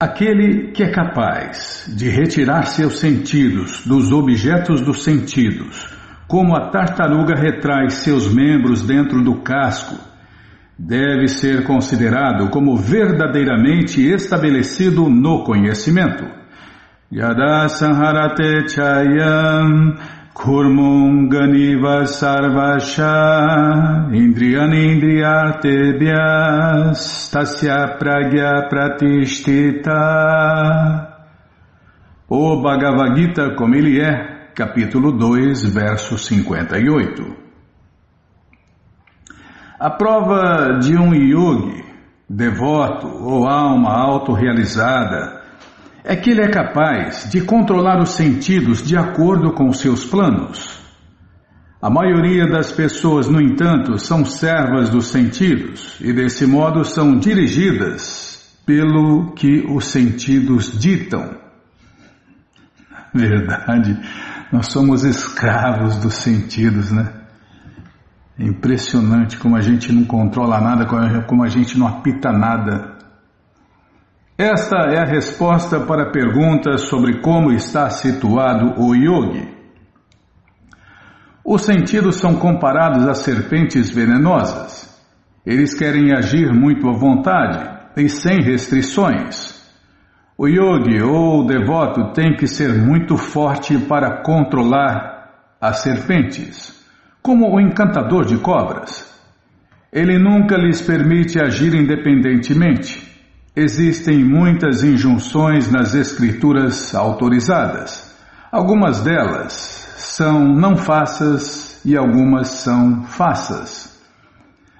Aquele que é capaz de retirar seus sentidos dos objetos dos sentidos, como a tartaruga retrai seus membros dentro do casco, deve ser considerado como verdadeiramente estabelecido no conhecimento. Yada sanharate chayam kurmum ganiva sarvasha indriyani indriyartebhyas tasya pragya pratishtita. O Bhagavad Gita como ele é, capítulo 2, verso 58. A prova de um yogi, devoto ou alma autorrealizada, é que ele é capaz de controlar os sentidos de acordo com seus planos. A maioria das pessoas, no entanto, são servas dos sentidos e, desse modo, são dirigidas pelo que os sentidos ditam. Verdade, nós somos escravos dos sentidos, né? É impressionante como a gente não controla nada, como a gente não apita nada. Esta é a resposta para a pergunta sobre como está situado o yogi. Os sentidos são comparados a serpentes venenosas. Eles querem agir muito à vontade e sem restrições. O yogi ou o devoto tem que ser muito forte para controlar as serpentes, como o encantador de cobras. Ele nunca lhes permite agir independentemente. Existem muitas injunções nas escrituras autorizadas. Algumas delas são não faças e algumas são faças.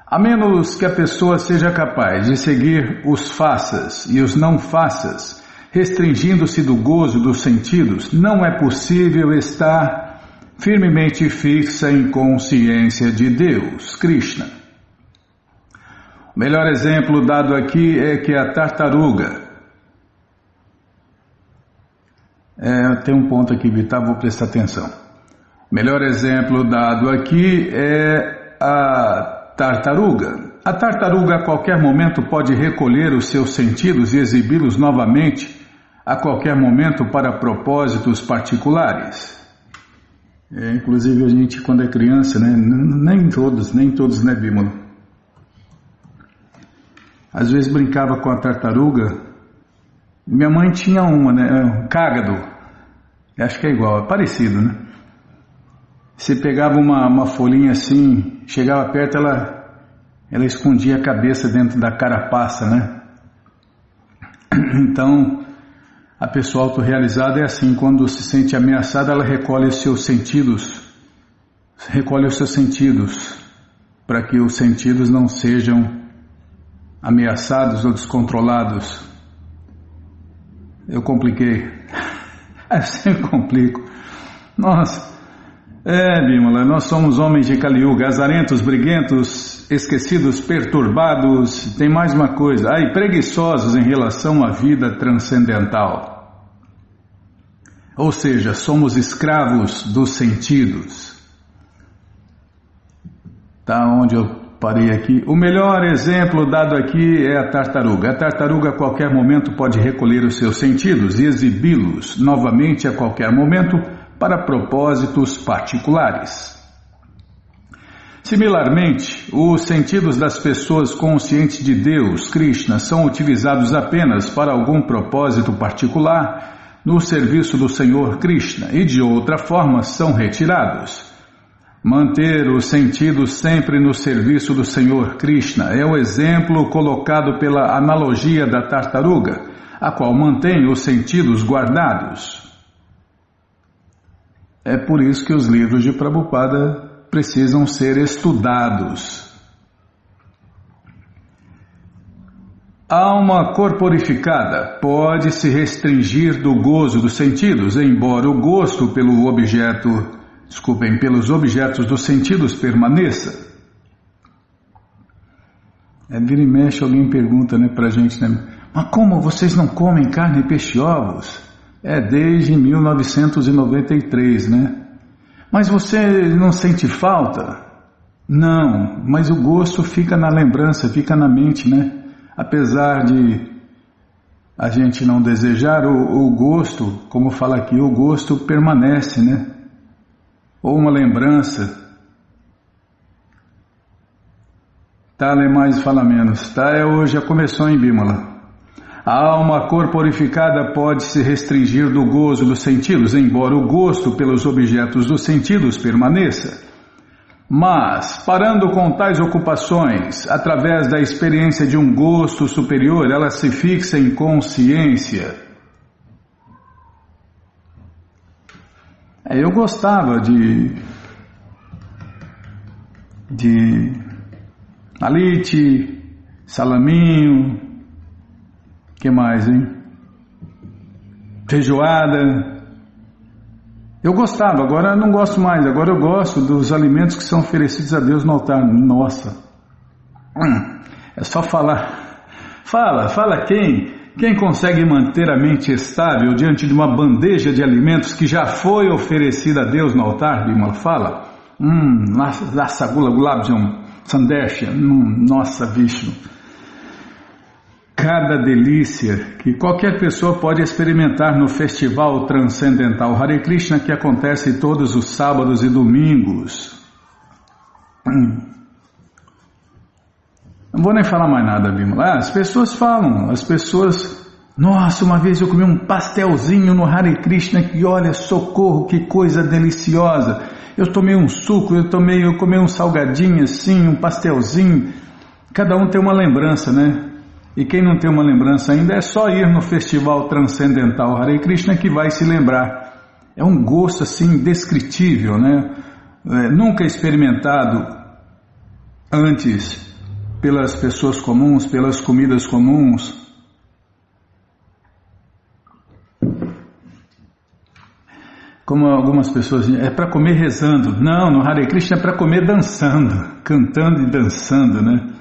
A menos que a pessoa seja capaz de seguir os faças e os não faças, restringindo-se do gozo dos sentidos, não é possível estar firmemente fixa em consciência de Deus, Krishna. O melhor exemplo dado aqui é que a tartaruga... tem um ponto aqui, Vitor, vou prestar atenção. O melhor exemplo dado aqui é a tartaruga. A tartaruga a qualquer momento pode recolher os seus sentidos e exibi-los novamente a qualquer momento para propósitos particulares. Inclusive a gente quando é criança, né? Nem todos, né, Bímola? Às vezes brincava com a tartaruga. Minha mãe tinha uma, né? Um cágado. Acho que é igual, é parecido, né? Você pegava uma folhinha assim, chegava perto, ela escondia a cabeça dentro da carapaça, né? Então, a pessoa autorrealizada é assim, quando se sente ameaçada, ela recolhe os seus sentidos para que os sentidos não sejam ameaçados ou descontrolados. Eu compliquei. Eu sempre complico. Nossa. Bímola, nós somos homens de Kali Yuga, azarentos, briguentos, esquecidos, perturbados, tem mais uma coisa, e preguiçosos em relação à vida transcendental. Ou seja, somos escravos dos sentidos. Tá onde eu parei aqui. O melhor exemplo dado aqui é a tartaruga. A tartaruga a qualquer momento pode recolher os seus sentidos e exibi-los novamente a qualquer momento para propósitos particulares. Similarmente, os sentidos das pessoas conscientes de Deus, Krishna, são utilizados apenas para algum propósito particular no serviço do Senhor Krishna e de outra forma são retirados. Manter os sentidos sempre no serviço do Senhor Krishna é o exemplo colocado pela analogia da tartaruga, a qual mantém os sentidos guardados. É por isso que os livros de Prabhupada precisam ser estudados. A alma corporificada pode se restringir do gozo dos sentidos, embora o gosto pelos objetos dos sentidos permaneça. Vira e mexe, alguém pergunta, né, pra gente, né? Mas como vocês não comem carne, peixe e ovos? Desde 1993, né? Mas você não sente falta? Não, mas o gosto fica na lembrança, fica na mente, né? Apesar de a gente não desejar, o gosto, como fala aqui, o gosto permanece, né? Ou uma lembrança. Tá, lê mais, fala menos. Tá, hoje já começou em Bímola. A alma corporificada pode se restringir do gozo dos sentidos, embora o gosto pelos objetos dos sentidos permaneça. Mas, parando com tais ocupações, através da experiência de um gosto superior, ela se fixa em consciência. Eu gostava de alite, salaminho, que mais, hein? Feijoada. Eu gostava, agora eu não gosto mais. Agora eu gosto dos alimentos que são oferecidos a Deus no altar. Nossa. É só falar. Fala quem consegue manter a mente estável diante de uma bandeja de alimentos que já foi oferecida a Deus no altar? Bimala, fala. Lasagula Gulabjam, Sandeshya. Nossa, Vishnu. Cada delícia que qualquer pessoa pode experimentar no Festival Transcendental Hare Krishna, que acontece todos os sábados e domingos. Não vou nem falar mais nada, Bimala. As pessoas falam, nossa, uma vez eu comi um pastelzinho no Hare Krishna que, olha, socorro, que coisa deliciosa. Eu tomei um suco, eu comi um salgadinho assim, um pastelzinho. Cada um tem uma lembrança, né? E quem não tem uma lembrança ainda é só ir no Festival Transcendental Hare Krishna que vai se lembrar. É um gosto assim indescritível, né? Nunca experimentado antes pelas pessoas comuns, pelas comidas comuns. Como algumas pessoas dizem, é para comer rezando. Não, no Hare Krishna é para comer dançando, cantando e dançando, né?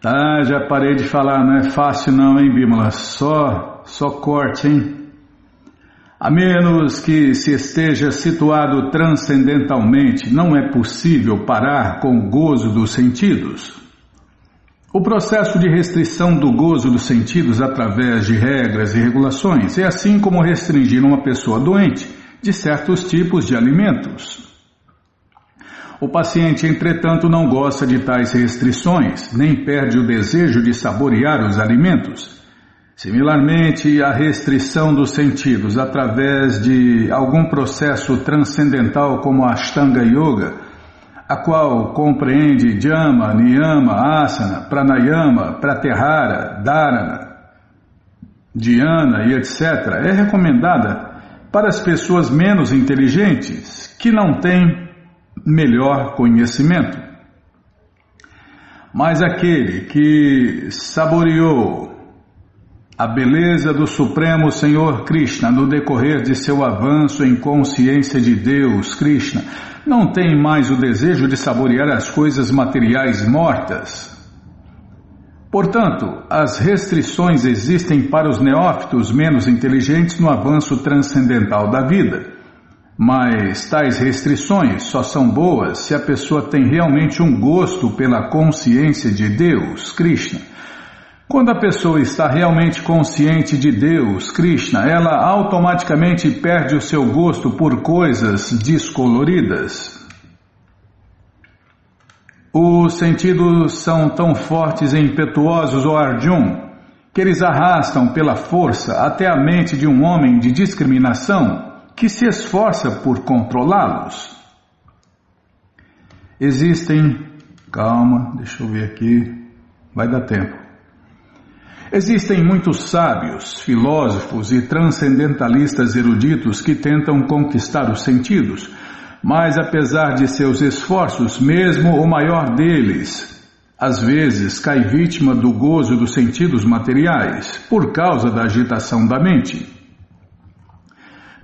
Tá, já parei de falar, não é fácil não, hein, Bímola? Só corte, hein? A menos que se esteja situado transcendentalmente, não é possível parar com o gozo dos sentidos. O processo de restrição do gozo dos sentidos através de regras e regulações é assim como restringir uma pessoa doente de certos tipos de alimentos. O paciente, entretanto, não gosta de tais restrições, nem perde o desejo de saborear os alimentos. Similarmente, a restrição dos sentidos através de algum processo transcendental como a Ashtanga Yoga, a qual compreende Jama, Niyama, Asana, Pranayama, Pratyahara, Dharana, Dhyana e etc., é recomendada para as pessoas menos inteligentes que não têm melhor conhecimento. Mas aquele que saboreou a beleza do Supremo Senhor Krishna no decorrer de seu avanço em consciência de Deus, Krishna, não tem mais o desejo de saborear as coisas materiais mortas. Portanto, as restrições existem para os neófitos menos inteligentes no avanço transcendental da vida. Mas tais restrições só são boas se a pessoa tem realmente um gosto pela consciência de Deus, Krishna. Quando a pessoa está realmente consciente de Deus, Krishna, ela automaticamente perde o seu gosto por coisas descoloridas. Os sentidos são tão fortes e impetuosos, ó Arjuna, que eles arrastam pela força até a mente de um homem de discriminação que se esforça por controlá-los. Calma, deixa eu ver aqui, vai dar tempo. Existem muitos sábios, filósofos e transcendentalistas eruditos que tentam conquistar os sentidos, mas apesar de seus esforços, mesmo o maior deles, às vezes cai vítima do gozo dos sentidos materiais, por causa da agitação da mente.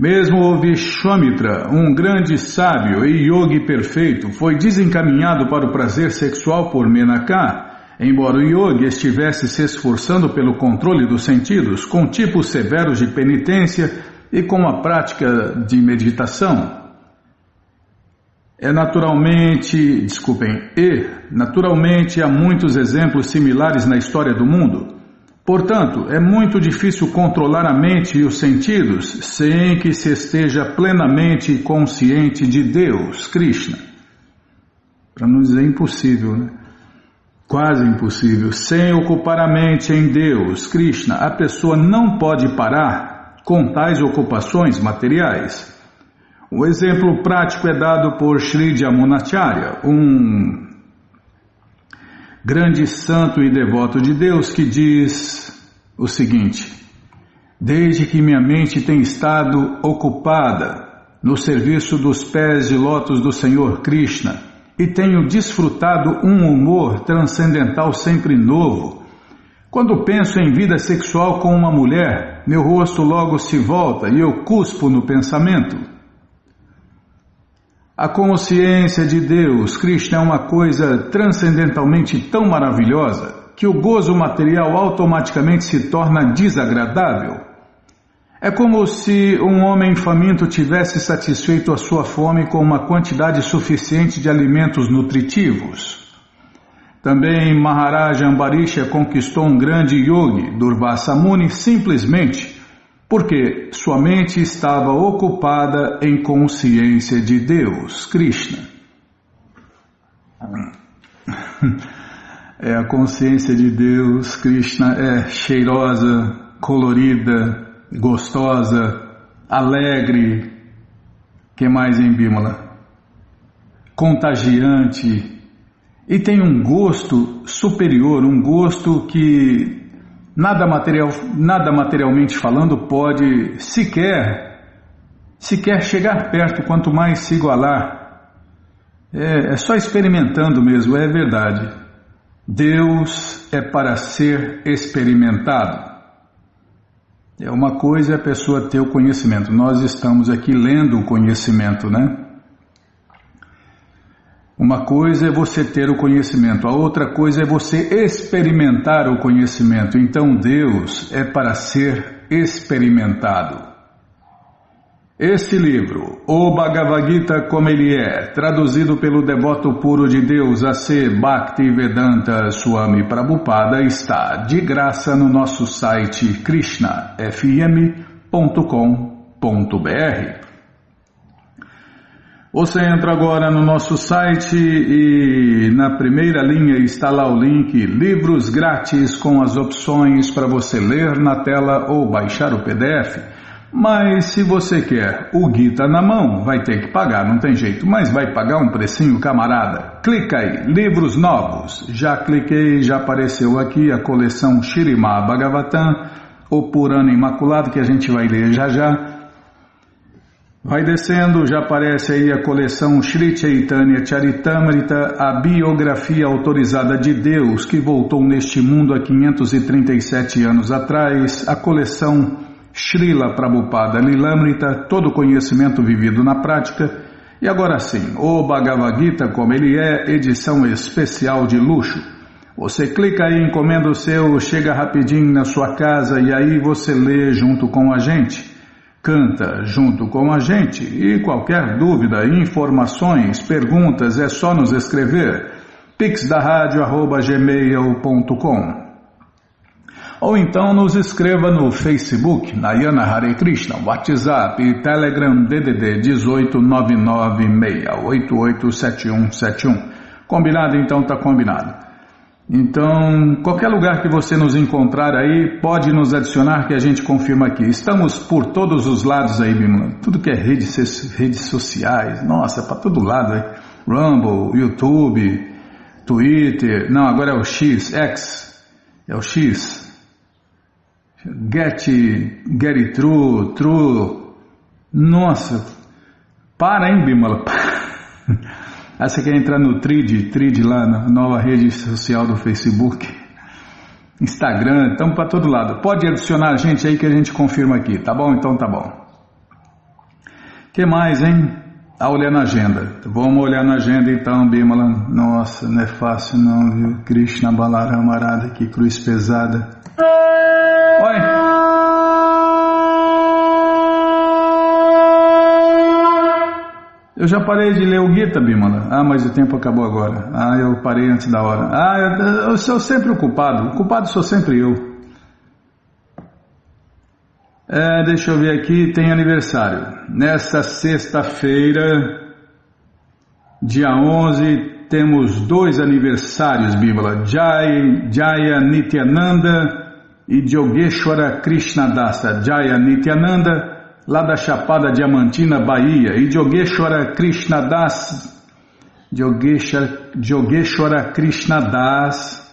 Mesmo o Vishwamitra, um grande sábio e yogi perfeito, foi desencaminhado para o prazer sexual por Menaka, embora o yogi estivesse se esforçando pelo controle dos sentidos, com tipos severos de penitência e com a prática de meditação. Naturalmente há muitos exemplos similares na história do mundo. Portanto, é muito difícil controlar a mente e os sentidos sem que se esteja plenamente consciente de Deus, Krishna. Para não dizer impossível, né? Quase impossível. Sem ocupar a mente em Deus, Krishna, a pessoa não pode parar com tais ocupações materiais. O exemplo prático é dado por Sri Jamunacharya, um grande santo e devoto de Deus, que diz o seguinte: desde que minha mente tem estado ocupada no serviço dos pés de lótus do Senhor Krishna e tenho desfrutado um humor transcendental sempre novo, quando penso em vida sexual com uma mulher, meu rosto logo se volta e eu cuspo no pensamento. A consciência de Deus, Krishna, é uma coisa transcendentalmente tão maravilhosa que o gozo material automaticamente se torna desagradável. É como se um homem faminto tivesse satisfeito a sua fome com uma quantidade suficiente de alimentos nutritivos. Também Maharaja Ambarisha conquistou um grande yogi, Durvasa Muni, simplesmente porque sua mente estava ocupada em consciência de Deus, Krishna. A consciência de Deus, Krishna, é cheirosa, colorida, gostosa, alegre. Que mais, hein, Bimala? Contagiante. E tem um gosto superior, um gosto que nada materialmente falando pode sequer chegar perto, quanto mais se igualar. É só experimentando mesmo, é verdade. Deus é para ser experimentado. Uma coisa é a pessoa ter o conhecimento. Nós estamos aqui lendo o conhecimento, né? Uma coisa é você ter o conhecimento, a outra coisa é você experimentar o conhecimento. Então Deus é para ser experimentado. Este livro, O Bhagavad Gita como ele é, traduzido pelo devoto puro de Deus A.C. Bhaktivedanta Swami Prabhupada, está de graça no nosso site krishnafm.com.br. Você entra agora no nosso site e na primeira linha está lá o link Livros Grátis com as opções para você ler na tela ou baixar o PDF. Mas se você quer o Gita na mão, vai ter que pagar, não tem jeito. Mas vai pagar um precinho, camarada. Clica aí, livros novos. Já cliquei, já apareceu aqui a coleção Śrīmad Bhagavatam, o Purana Imaculado, que a gente vai ler já já. Vai descendo, já aparece aí a coleção Shri Chaitanya Charitamrita, a biografia autorizada de Deus que voltou neste mundo há 537 anos atrás, a coleção Srila Prabhupada Lilamrita, todo conhecimento vivido na prática, e agora sim, o Bhagavad Gita como ele é, edição especial de luxo. Você clica aí, encomenda o seu, chega rapidinho na sua casa e aí você lê junto com a gente. Canta junto com a gente e qualquer dúvida, informações, perguntas é só nos escrever pixdaradio@gmail.com ou então nos escreva no Facebook, Nayana Hare Krishna, WhatsApp e Telegram DDD 18996887171. Combinado? Então tá combinado. Então, qualquer lugar que você nos encontrar aí, pode nos adicionar que a gente confirma aqui. Estamos por todos os lados aí, Bimala. Tudo que é redes sociais, nossa, para todo lado aí. Rumble, YouTube, Twitter, não, agora é o X, é o X. Get it true. Nossa, para, hein, Bimala? Ah, você quer entrar no Trid lá, na nova rede social do Facebook, Instagram, estamos para todo lado. Pode adicionar a gente aí que a gente confirma aqui, tá bom? Então tá bom. Que mais, hein? A olhar na agenda. Vamos olhar na agenda então, Bimala. Nossa, não é fácil não, viu? Krishna Balarama Arada, que cruz pesada. Oi! Eu já parei de ler o Gita, Bimala. Ah, mas o tempo acabou agora. Ah, eu parei antes da hora. Ah, eu sou sempre ocupado. Ocupado sou sempre eu. Deixa eu ver aqui, tem aniversário. Nesta sexta-feira, dia 11, temos 2 aniversários, Bíblia. Jaya Nityananda e Yogeshwara Krishnadasa. Jaya Nityananda, lá da Chapada Diamantina, Bahia. E Yogeshwara Krishnadas, Yogeshwara Krishnadas,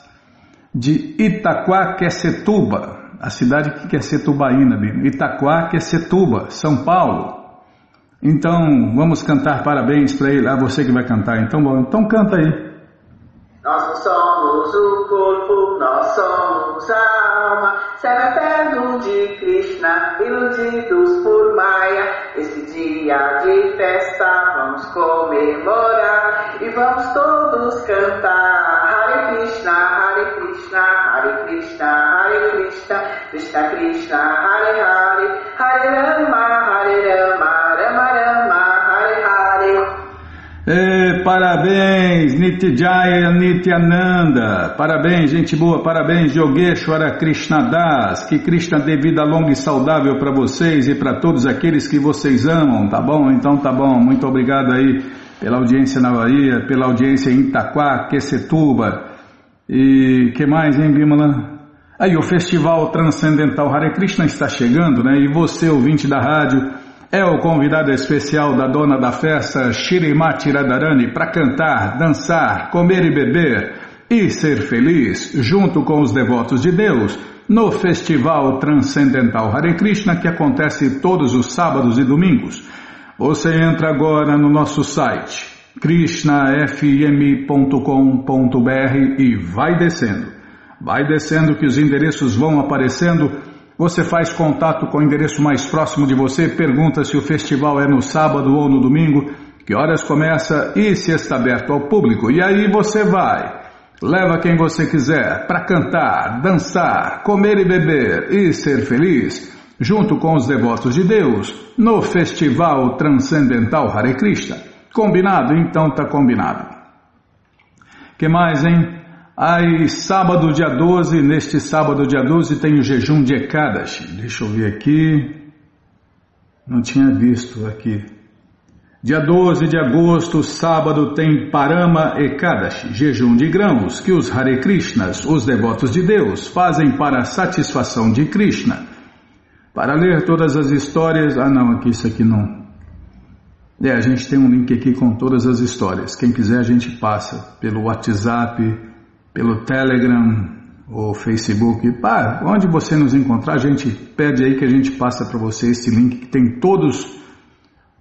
de Itaquaquecetuba. A cidade que quer ser tubaína, Itaquaquecetuba, São Paulo. Então, vamos cantar parabéns para ele. Você que vai cantar, então bom. Então canta aí. Nós somos o corpo, nós somos a alma, servo eterno de Krishna, iludidos por Maya. Esse dia de festa vamos comemorar e vamos todos cantar. Hare Krishna, Hare Krishna, Hare Krishna, Hare Krishna, Krishna Krishna, Hare Hare, Hare Rama, Hare Rama, Rama Rama, Hare Hare. Parabéns, Nityajaya Nityananda. Parabéns, gente boa. Parabéns, Yogeshwara Krishnadas. Que Krishna dê vida longa e saudável para vocês e para todos aqueles que vocês amam, tá bom? Então tá bom. Muito obrigado aí pela audiência na Bahia, pela audiência em Itaquaquecetuba. E que mais, hein, Bimala? Aí o Festival Transcendental Hare Krishna está chegando, né? E você, ouvinte da rádio, é o convidado especial da dona da festa, Shrimati Radharani, para cantar, dançar, comer e beber e ser feliz, junto com os devotos de Deus, no Festival Transcendental Hare Krishna, que acontece todos os sábados e domingos. Você entra agora no nosso site, krishnafm.com.br e vai descendo. Vai descendo que os endereços vão aparecendo. Você faz contato com o endereço mais próximo de você, pergunta se o festival é no sábado ou no domingo, que horas começa e se está aberto ao público. E aí você vai, leva quem você quiser para cantar, dançar, comer e beber e ser feliz, junto com os devotos de Deus, no Festival Transcendental Hare Krishna. Combinado? Então tá combinado. Que mais, hein? Aí, sábado, dia 12, neste sábado, dia 12, tem o jejum de Ekadashi. Deixa eu ver aqui. Não tinha visto aqui. Dia 12 de agosto, sábado, tem Parama Ekadashi, jejum de grãos, que os Hare Krishnas, os devotos de Deus, fazem para a satisfação de Krishna. Para ler todas as histórias... não, aqui isso aqui não... a gente tem um link aqui com todas as histórias. Quem quiser a gente passa pelo WhatsApp, pelo Telegram ou Facebook. Onde você nos encontrar, a gente pede aí que a gente passa para você esse link que tem todos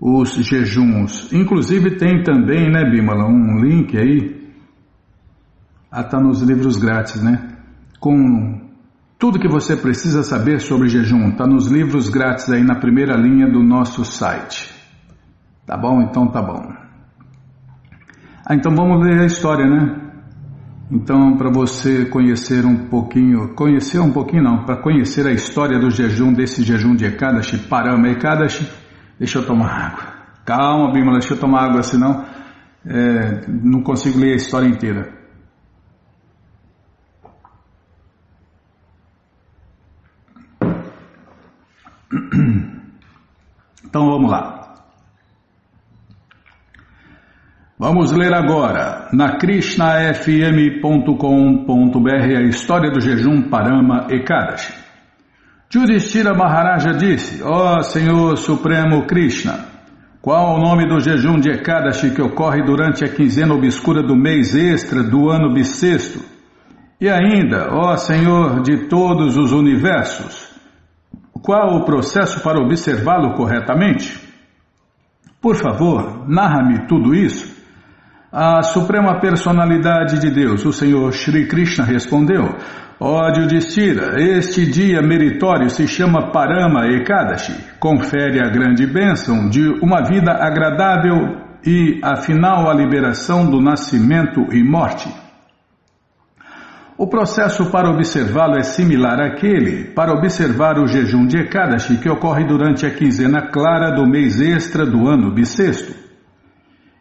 os jejuns. Inclusive tem também, né, Bimala, um link aí. Tá nos livros grátis, né? Com tudo que você precisa saber sobre jejum. Tá nos livros grátis aí na primeira linha do nosso site. Tá bom? Então tá bom. Então vamos ler a história, né? Então, para você conhecer um pouquinho não, para conhecer a história do jejum, desse jejum de Ekadashi, Parama Ekadashi, deixa eu tomar água. Calma, Bimala, deixa eu tomar água, senão não consigo ler a história inteira. Então vamos lá. Vamos ler agora, na krishnafm.com.br, a história do jejum Parama Ekadashi. Yudhishthira Maharaja disse: Ó Senhor Supremo Krishna, qual o nome do jejum de Ekadashi que ocorre durante a quinzena obscura do mês extra do ano bissexto? E ainda, ó Senhor de todos os universos, qual o processo para observá-lo corretamente? Por favor, narra-me tudo isso. A Suprema Personalidade de Deus, o Senhor Shri Krishna, respondeu: Ó Yudhishthira, este dia meritório se chama Parama Ekadashi, confere a grande bênção de uma vida agradável e, afinal, a liberação do nascimento e morte. O processo para observá-lo é similar àquele para observar o jejum de Ekadashi que ocorre durante a quinzena clara do mês extra do ano bissexto.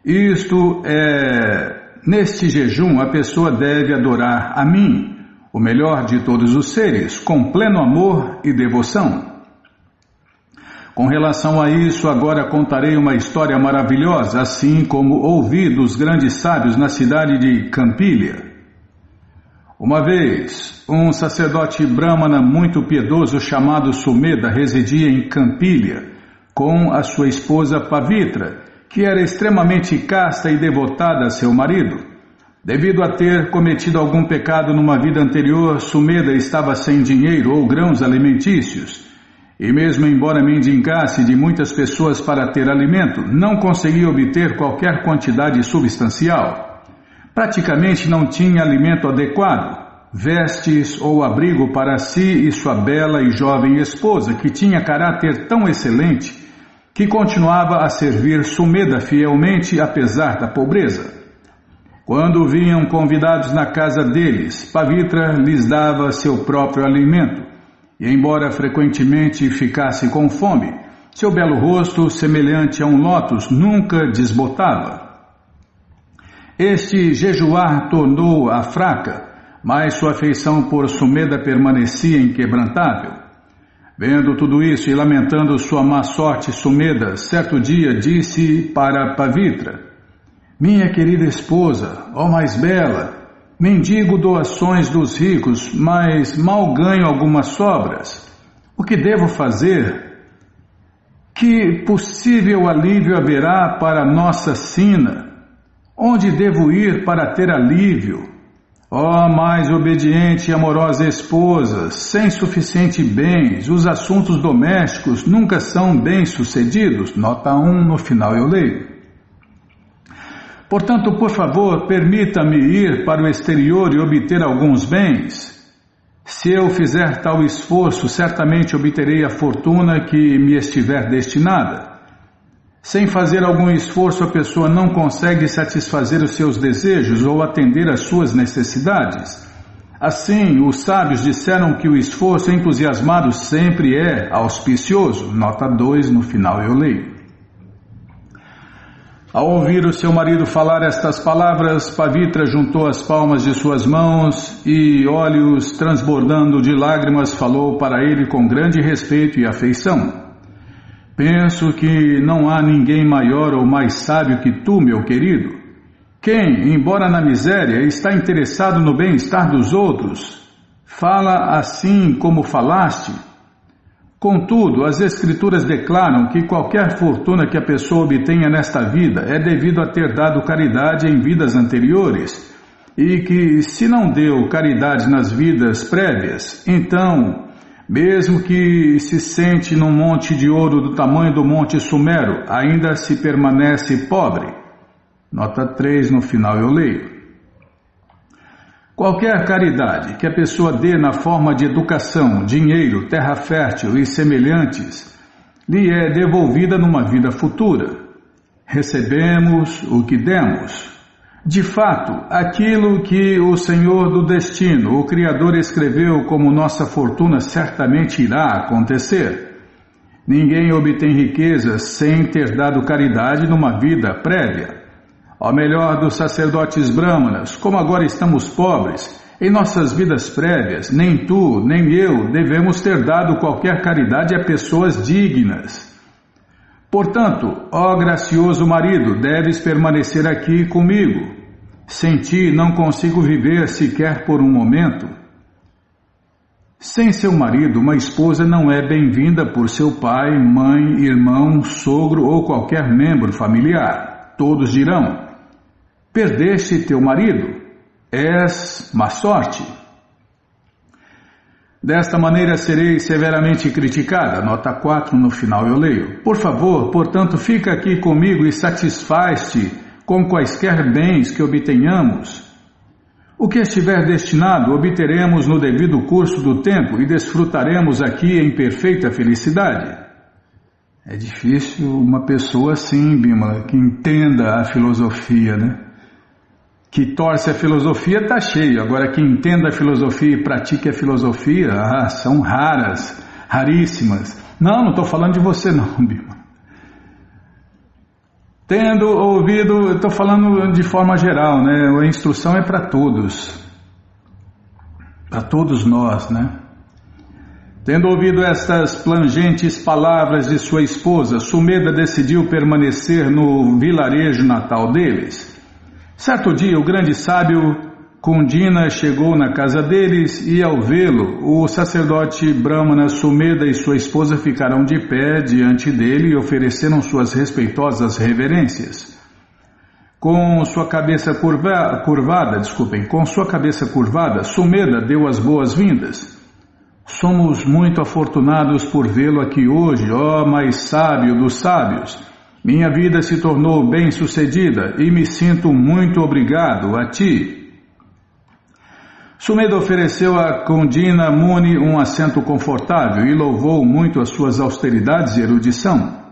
Isto é, neste jejum a pessoa deve adorar a mim, o melhor de todos os seres, com pleno amor e devoção. Com relação a isso, agora contarei uma história maravilhosa, assim como ouvi dos grandes sábios na cidade de Campilha. Uma vez, um sacerdote brahmana muito piedoso chamado Sumedha residia em Campilha com a sua esposa Pavitra, que era extremamente casta e devotada a seu marido. Devido a ter cometido algum pecado numa vida anterior, Sumedha estava sem dinheiro ou grãos alimentícios. E mesmo embora mendigasse de muitas pessoas para ter alimento, não conseguia obter qualquer quantidade substancial. Praticamente não tinha alimento adequado, vestes ou abrigo para si e sua bela e jovem esposa, que tinha caráter tão excelente que continuava a servir Sumedha fielmente apesar da pobreza. Quando vinham convidados na casa deles, Pavitra lhes dava seu próprio alimento. E embora frequentemente ficasse com fome, seu belo rosto, semelhante a um lótus, nunca desbotava. Este jejuar tornou-a fraca, mas sua afeição por Sumedha permanecia inquebrantável. Vendo tudo isso e lamentando sua má sorte, Sumedha, certo dia, disse para Pavitra: minha querida esposa, ó mais bela, mendigo doações dos ricos, mas mal ganho algumas sobras. O que devo fazer? Que possível alívio haverá para nossa sina? Onde devo ir para ter alívio? Ó mais obediente e amorosa esposa, sem suficiente bens, os assuntos domésticos nunca são bem-sucedidos. Nota 1, no final eu leio. Portanto, por favor, permita-me ir para o exterior e obter alguns bens. Se eu fizer tal esforço, certamente obterei a fortuna que me estiver destinada. Sem fazer algum esforço, a pessoa não consegue satisfazer os seus desejos ou atender às suas necessidades. Assim, os sábios disseram que o esforço entusiasmado sempre é auspicioso. Nota 2, no final eu leio. Ao ouvir o seu marido falar estas palavras, Pavitra juntou as palmas de suas mãos e, olhos transbordando de lágrimas, falou para ele com grande respeito e afeição. Penso que não há ninguém maior ou mais sábio que tu, meu querido. Quem, embora na miséria, está interessado no bem-estar dos outros, fala assim como falaste. Contudo, as Escrituras declaram que qualquer fortuna que a pessoa obtenha nesta vida é devido a ter dado caridade em vidas anteriores, e que, se não deu caridade nas vidas prévias, então, mesmo que se sente num monte de ouro do tamanho do Monte Sumero, ainda se permanece pobre. Nota 3, no final eu leio. Qualquer caridade que a pessoa dê na forma de educação, dinheiro, terra fértil e semelhantes, lhe é devolvida numa vida futura. Recebemos o que demos. De fato, aquilo que o Senhor do Destino, o Criador, escreveu como nossa fortuna certamente irá acontecer. Ninguém obtém riqueza sem ter dado caridade numa vida prévia. Ao melhor dos sacerdotes brahmanas, como agora estamos pobres, em nossas vidas prévias, nem tu, nem eu devemos ter dado qualquer caridade a pessoas dignas. Portanto, ó gracioso marido, deves permanecer aqui comigo. Sem ti não consigo viver sequer por um momento. Sem seu marido, uma esposa não é bem-vinda por seu pai, mãe, irmão, sogro ou qualquer membro familiar. Todos dirão: perdeste teu marido, és má sorte. Desta maneira serei severamente criticada. Nota 4, no final eu leio. Por favor, portanto, fica aqui comigo e satisfaz-te com quaisquer bens que obtenhamos. O que estiver destinado, obteremos no devido curso do tempo e desfrutaremos aqui em perfeita felicidade. É difícil uma pessoa assim, Bimala, que entenda a filosofia, né? Que torce a filosofia está cheio. Agora, que entenda a filosofia e pratique a filosofia, são raras, raríssimas. Não estou falando de você não, Bimala. Tendo ouvido, estou falando de forma geral, né? A instrução é para todos nós, né? Tendo ouvido estas plangentes palavras de sua esposa, Sumedha decidiu permanecer no vilarejo natal deles. Certo dia, o grande sábio Kundina chegou na casa deles e, ao vê-lo, o sacerdote Brahmana Sumedha e sua esposa ficaram de pé diante dele e ofereceram suas respeitosas reverências. Com sua cabeça curvada, Sumedha deu as boas-vindas. Somos muito afortunados por vê-lo aqui hoje, ó mais sábio dos sábios. Minha vida se tornou bem-sucedida e me sinto muito obrigado a ti. Sumedha ofereceu a Kundina Muni um assento confortável e louvou muito as suas austeridades e erudição.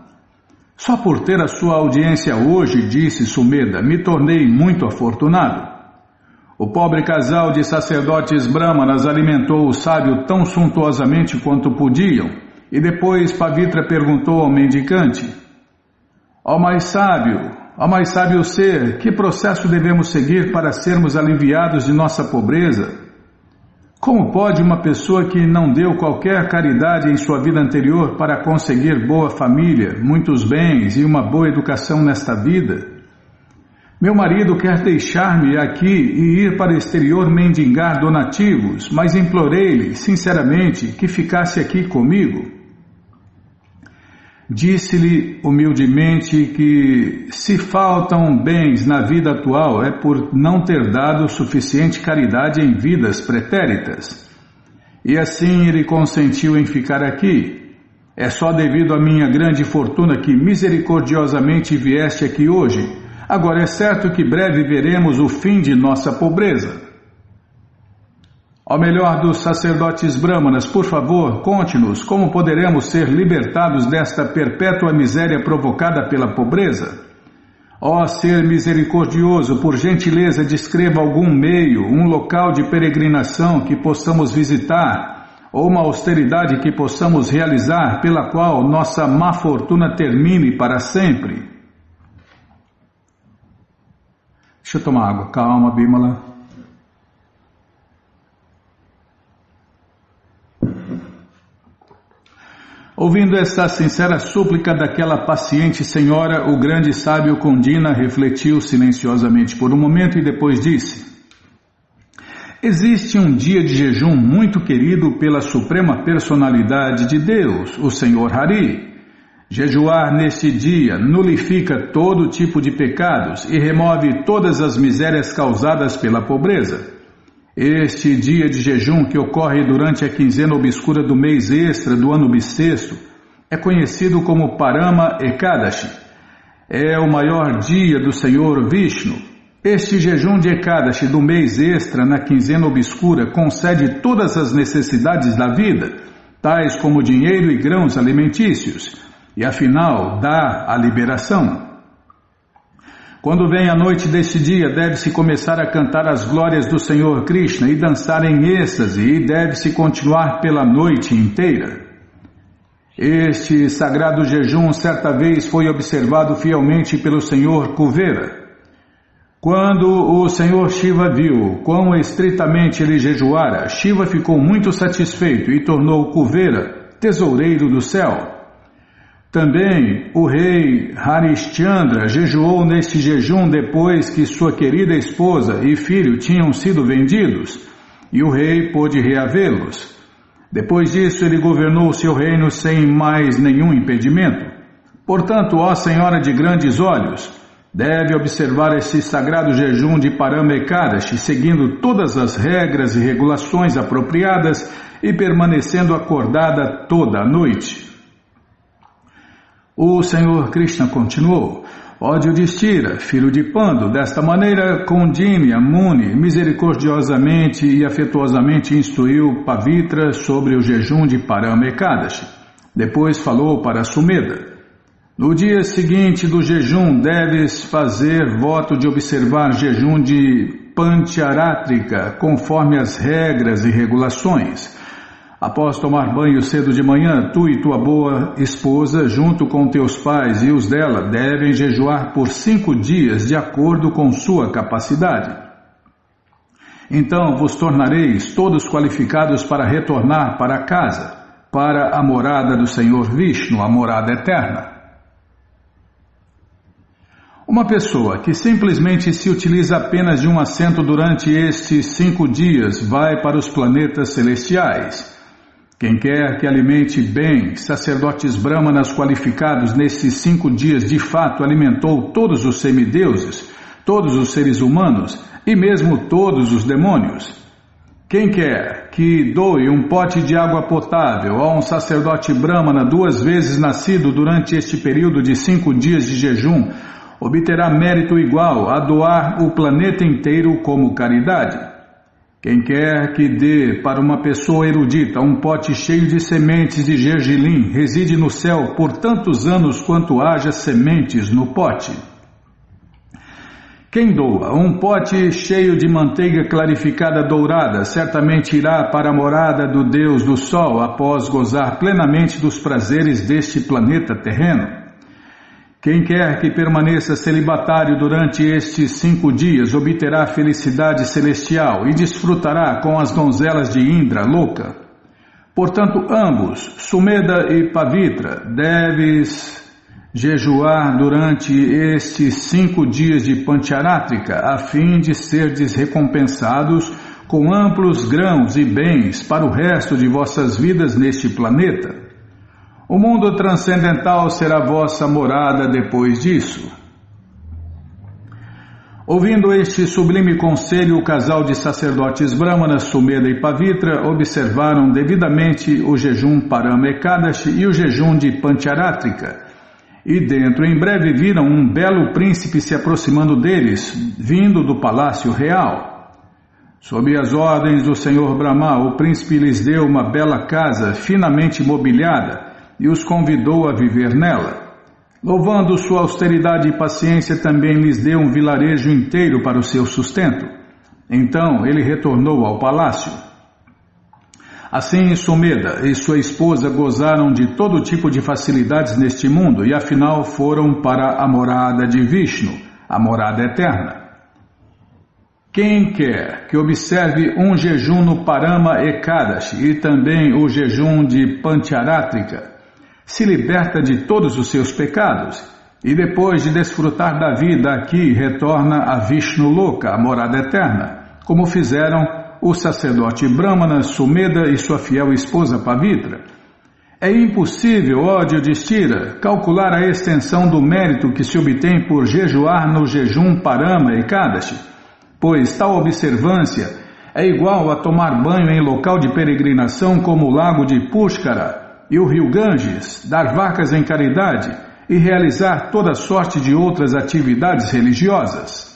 Só por ter a sua audiência hoje, disse Sumedha, me tornei muito afortunado. O pobre casal de sacerdotes brahmanas alimentou o sábio tão suntuosamente quanto podiam, e depois Pavitra perguntou ao mendicante: Ó mais sábio ser, que processo devemos seguir para sermos aliviados de nossa pobreza? Como pode uma pessoa que não deu qualquer caridade em sua vida anterior para conseguir boa família, muitos bens e uma boa educação nesta vida? Meu marido quer deixar-me aqui e ir para o exterior mendigar donativos, mas implorei-lhe, sinceramente, que ficasse aqui comigo. Disse-lhe humildemente que, se faltam bens na vida atual, é por não ter dado suficiente caridade em vidas pretéritas. E assim ele consentiu em ficar aqui. É só devido à minha grande fortuna que misericordiosamente vieste aqui hoje. Agora é certo que breve veremos o fim de nossa pobreza. Ó melhor dos sacerdotes brahmanas, por favor, conte-nos como poderemos ser libertados desta perpétua miséria provocada pela pobreza. Ó ser misericordioso, por gentileza descreva algum meio, um local de peregrinação que possamos visitar, ou uma austeridade que possamos realizar pela qual nossa má fortuna termine para sempre. Deixa eu tomar água. Calma, Bimala. Ouvindo esta sincera súplica daquela paciente senhora, o grande sábio Kundina refletiu silenciosamente por um momento e depois disse: existe um dia de jejum muito querido pela Suprema Personalidade de Deus, o Senhor Hari. Jejuar neste dia nulifica todo tipo de pecados e remove todas as misérias causadas pela pobreza. Este dia de jejum, que ocorre durante a quinzena obscura do mês extra do ano bissexto, é conhecido como Parama Ekadashi. É o maior dia do Senhor Vishnu. Este jejum de Ekadashi do mês extra na quinzena obscura concede todas as necessidades da vida, tais como dinheiro e grãos alimentícios, e afinal dá a liberação. Quando vem a noite deste dia, deve-se começar a cantar as glórias do Senhor Krishna e dançar em êxtase, e deve-se continuar pela noite inteira. Este sagrado jejum certa vez foi observado fielmente pelo Senhor Kuvera. Quando o Senhor Shiva viu quão estritamente ele jejuara, Shiva ficou muito satisfeito e tornou Kuvera tesoureiro do céu. Também o rei Harishchandra jejuou neste jejum depois que sua querida esposa e filho tinham sido vendidos, e o rei pôde reavê-los. Depois disso ele governou seu reino sem mais nenhum impedimento. Portanto, ó Senhora de grandes olhos, deve observar este sagrado jejum de Parama Ekadashi, seguindo todas as regras e regulações apropriadas e permanecendo acordada toda a noite. O Senhor Krishna continuou: ó Yudhishthira, filho de Pandu, desta maneira Kundina Muni misericordiosamente e afetuosamente instruiu Pavitra sobre o jejum de Parama Ekadashi. Depois falou para Sumedha: no dia seguinte do jejum deves fazer voto de observar jejum de Pancharatrika conforme as regras e regulações. Após tomar banho cedo de manhã, tu e tua boa esposa, junto com teus pais e os dela, devem jejuar por 5 dias de acordo com sua capacidade. Então vos tornareis todos qualificados para retornar para casa. para a morada do Senhor Vishnu, a morada eterna. Uma pessoa que simplesmente se utiliza apenas de um assento durante estes 5 dias vai para os planetas celestiais. Quem quer que alimente bem sacerdotes brahmanas qualificados nesses 5 dias de fato alimentou todos os semideuses, todos os seres humanos e mesmo todos os demônios. Quem quer que doe um pote de água potável a um sacerdote brahmana 2 vezes nascido durante este período de 5 dias de jejum, obterá mérito igual a doar o planeta inteiro como caridade. Quem quer que dê para uma pessoa erudita um pote cheio de sementes de gergelim reside no céu por tantos anos quanto haja sementes no pote. Quem doa um pote cheio de manteiga clarificada dourada certamente irá para a morada do Deus do Sol após gozar plenamente dos prazeres deste planeta terreno. Quem quer que permaneça celibatário durante estes 5 dias obterá felicidade celestial e desfrutará com as donzelas de Indra, louca. Portanto, ambos, Sumedha e Pavitra, deves jejuar durante estes 5 dias de Pancharatrika a fim de serdes recompensados com amplos grãos e bens para o resto de vossas vidas neste planeta. O mundo transcendental será vossa morada depois disso. Ouvindo este sublime conselho, o casal de sacerdotes brahmanas, Sumedha e Pavitra, observaram devidamente o jejum Parama Ekadashi e o jejum de Pancharatrika. E dentro em breve viram um belo príncipe se aproximando deles, vindo do palácio real. Sob as ordens do Senhor Brahma, o príncipe lhes deu uma bela casa finamente mobiliada e os convidou a viver nela. Louvando sua austeridade e paciência, também lhes deu um vilarejo inteiro para o seu sustento. Então ele retornou ao palácio. Assim, Sumedha e sua esposa gozaram de todo tipo de facilidades neste mundo e afinal foram para a morada de Vishnu, a morada eterna. Quem quer que observe um jejum no Parama Ekadashi e também o jejum de Pancharatrika, se liberta de todos os seus pecados e depois de desfrutar da vida aqui retorna a Vishnu Loka, a morada eterna, como fizeram o sacerdote Brahmana, Sumedha e sua fiel esposa Pavitra. É impossível, ó Yudhishthira, calcular a extensão do mérito que se obtém por jejuar no jejum Parama Ekadashi, pois tal observância é igual a tomar banho em local de peregrinação como o lago de Pushkara e o rio Ganges, dar vacas em caridade e realizar toda sorte de outras atividades religiosas.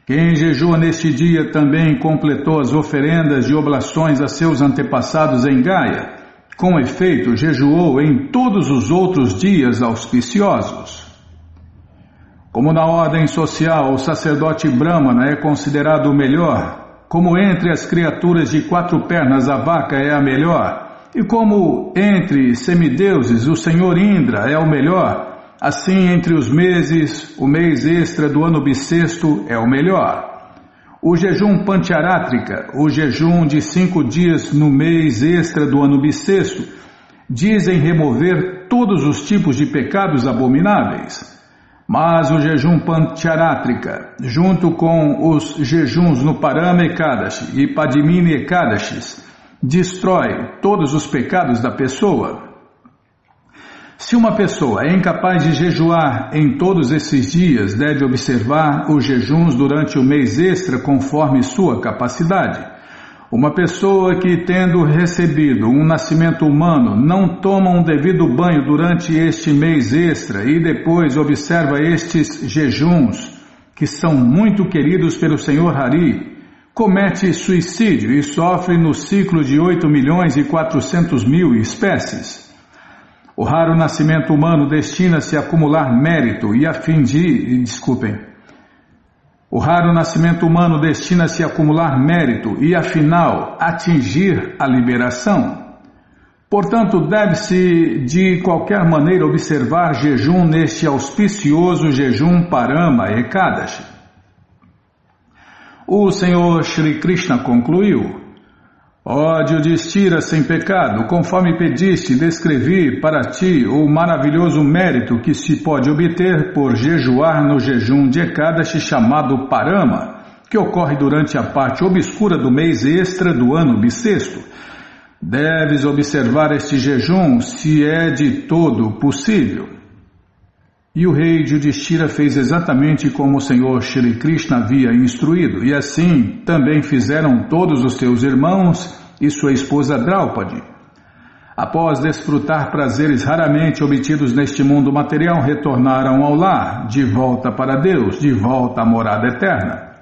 Quem jejua neste dia também completou as oferendas de oblações a seus antepassados em Gaia. Com efeito, jejuou em todos os outros dias auspiciosos. Como na ordem social o sacerdote Brahmana é considerado o melhor, como entre as criaturas de 4 pernas a vaca é a melhor, e como entre semideuses o Senhor Indra é o melhor, assim entre os meses, o mês extra do ano bissexto é o melhor. O jejum Pancharatrika, o jejum de 5 dias no mês extra do ano bissexto, dizem remover todos os tipos de pecados abomináveis. Mas o jejum Pancharatrika, junto com os jejuns no Parama Ekadashi e Padmini Ekadashis, destrói todos os pecados da pessoa. Se uma pessoa é incapaz de jejuar em todos esses dias, deve observar os jejuns durante o mês extra conforme sua capacidade. Uma pessoa que, tendo recebido um nascimento humano, não toma um devido banho durante este mês extra e depois observa estes jejuns, que são muito queridos pelo Senhor Hari, comete suicídio e sofre no ciclo de 8.400.000 espécies. O raro nascimento humano destina-se a acumular mérito e O raro nascimento humano destina-se a acumular mérito e, afinal, atingir a liberação. Portanto, deve-se de qualquer maneira observar jejum neste auspicioso jejum Parama Ekadashi. O Senhor Shri Krishna concluiu: Ó Yudhishthira sem pecado, conforme pediste, descrevi para ti o maravilhoso mérito que se pode obter por jejuar no jejum de Ekadashi chamado Parama, que ocorre durante a parte obscura do mês extra do ano bissexto. Deves observar este jejum se é de todo possível. E o rei Yudhishthira fez exatamente como o Senhor Shri Krishna havia instruído, e assim também fizeram todos os seus irmãos e sua esposa Draupadi. Após desfrutar prazeres raramente obtidos neste mundo material, retornaram ao lar, de volta para Deus, de volta à morada eterna.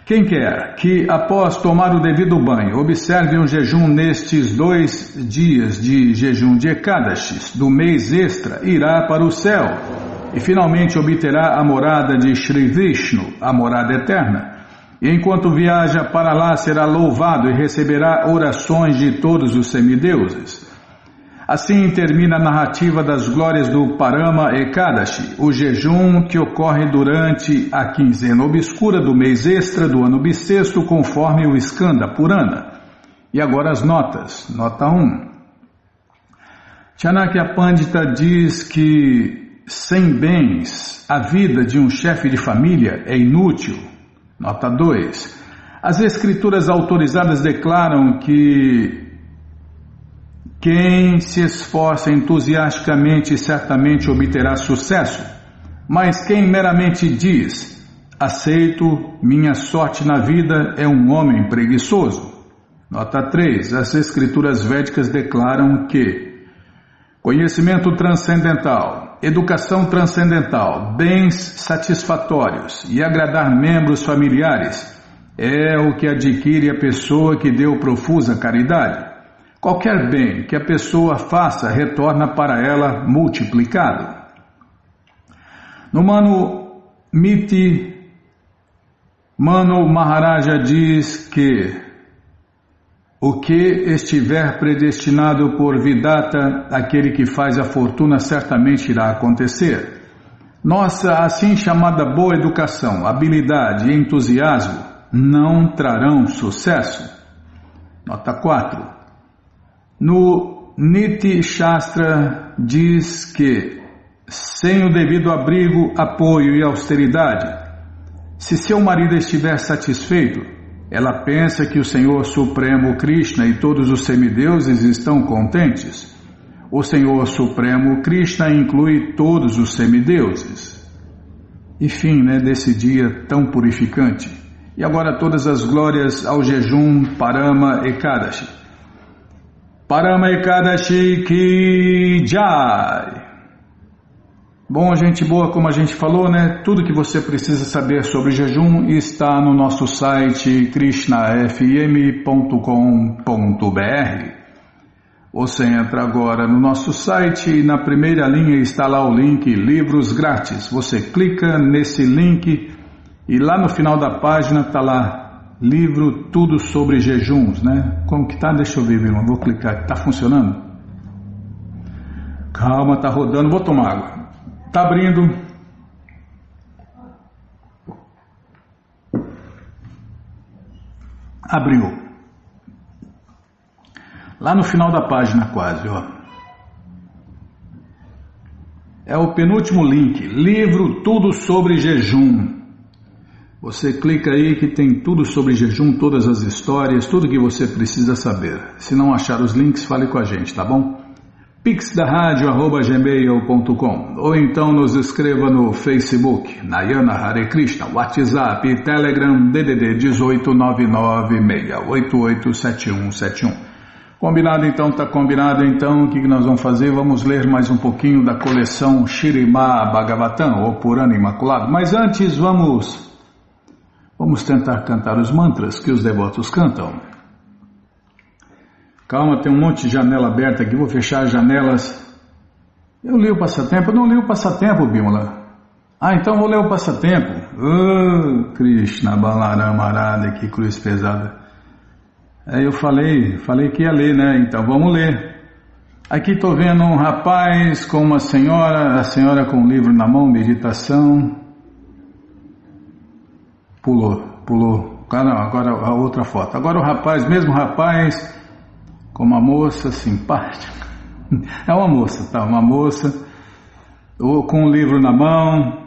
Quem quer que, após tomar o devido banho, observe um jejum nestes 2 dias de jejum de Ekadashis, do mês extra, irá para o céu e finalmente obterá a morada de Shri Vishnu, a morada eterna. E enquanto viaja para lá será louvado e receberá orações de todos os semideuses. Assim termina a narrativa das glórias do Parama Ekadashi, o jejum que ocorre durante a quinzena obscura do mês extra do ano bissexto, conforme o Skanda Purana. E agora as notas. Nota 1. Chanakya Pandita diz que sem bens a vida de um chefe de família é inútil. Nota 2. As escrituras autorizadas declaram que quem se esforça entusiasticamente certamente obterá sucesso, mas quem meramente diz, aceito minha sorte na vida, é um homem preguiçoso. Nota 3. As escrituras védicas declaram que conhecimento transcendental, educação transcendental, bens satisfatórios e agradar membros familiares é o que adquire a pessoa que deu profusa caridade. Qualquer bem que a pessoa faça retorna para ela multiplicado. No Manu Miti, Manu Maharaja diz que o que estiver predestinado por Vidata, aquele que faz a fortuna certamente irá acontecer. Nossa assim chamada boa educação, habilidade e entusiasmo não trarão sucesso. Nota 4. No Niti Shastra diz que, sem o devido abrigo, apoio e austeridade, se seu marido estiver satisfeito, ela pensa que o Senhor Supremo Krishna e todos os semideuses estão contentes. O Senhor Supremo Krishna inclui todos os semideuses. E fim, desse dia tão purificante. E agora todas as glórias ao jejum Parama Ekadashi. Parama Ekadashi Ki Jai. Bom, gente boa, como a gente falou, tudo que você precisa saber sobre jejum está no nosso site krishnafm.com.br. Você entra agora no nosso site e na primeira linha está lá o link Livros Grátis. Você clica nesse link e lá no final da página está lá livro Tudo sobre Jejuns, Como que tá? Deixa eu ver, meu irmão. Vou clicar. Tá funcionando? Calma, tá rodando. Vou tomar água. Tá abrindo. Abriu. Lá no final da página quase, ó. É o penúltimo link. Livro Tudo sobre Jejum. Você clica aí que tem tudo sobre jejum, todas as histórias, tudo que você precisa saber. Se não achar os links, fale com a gente, tá bom? pixdaradio@gmail.com ou então nos escreva no Facebook, Nayana Hare Krishna, WhatsApp e Telegram DDD 18996887171. Combinado então, tá combinado então, o que nós vamos fazer? Vamos ler mais um pouquinho da coleção Shrimad Bhagavatam, ou Purana Imaculado, mas antes vamos tentar cantar os mantras que os devotos cantam. Calma, tem um monte de janela aberta aqui, vou fechar as janelas. Eu li o passatempo? Eu não li o passatempo, Bimala. Então vou ler o passatempo. Krishna Balarama Arada, que cruz pesada. Aí eu falei que ia ler, Então vamos ler. Aqui estou vendo um rapaz com uma senhora, a senhora com um livro na mão, meditação. Pulou. Agora a outra foto. Agora o rapaz, mesmo rapaz, com uma moça simpática. É uma moça, tá? Uma moça, com um livro na mão.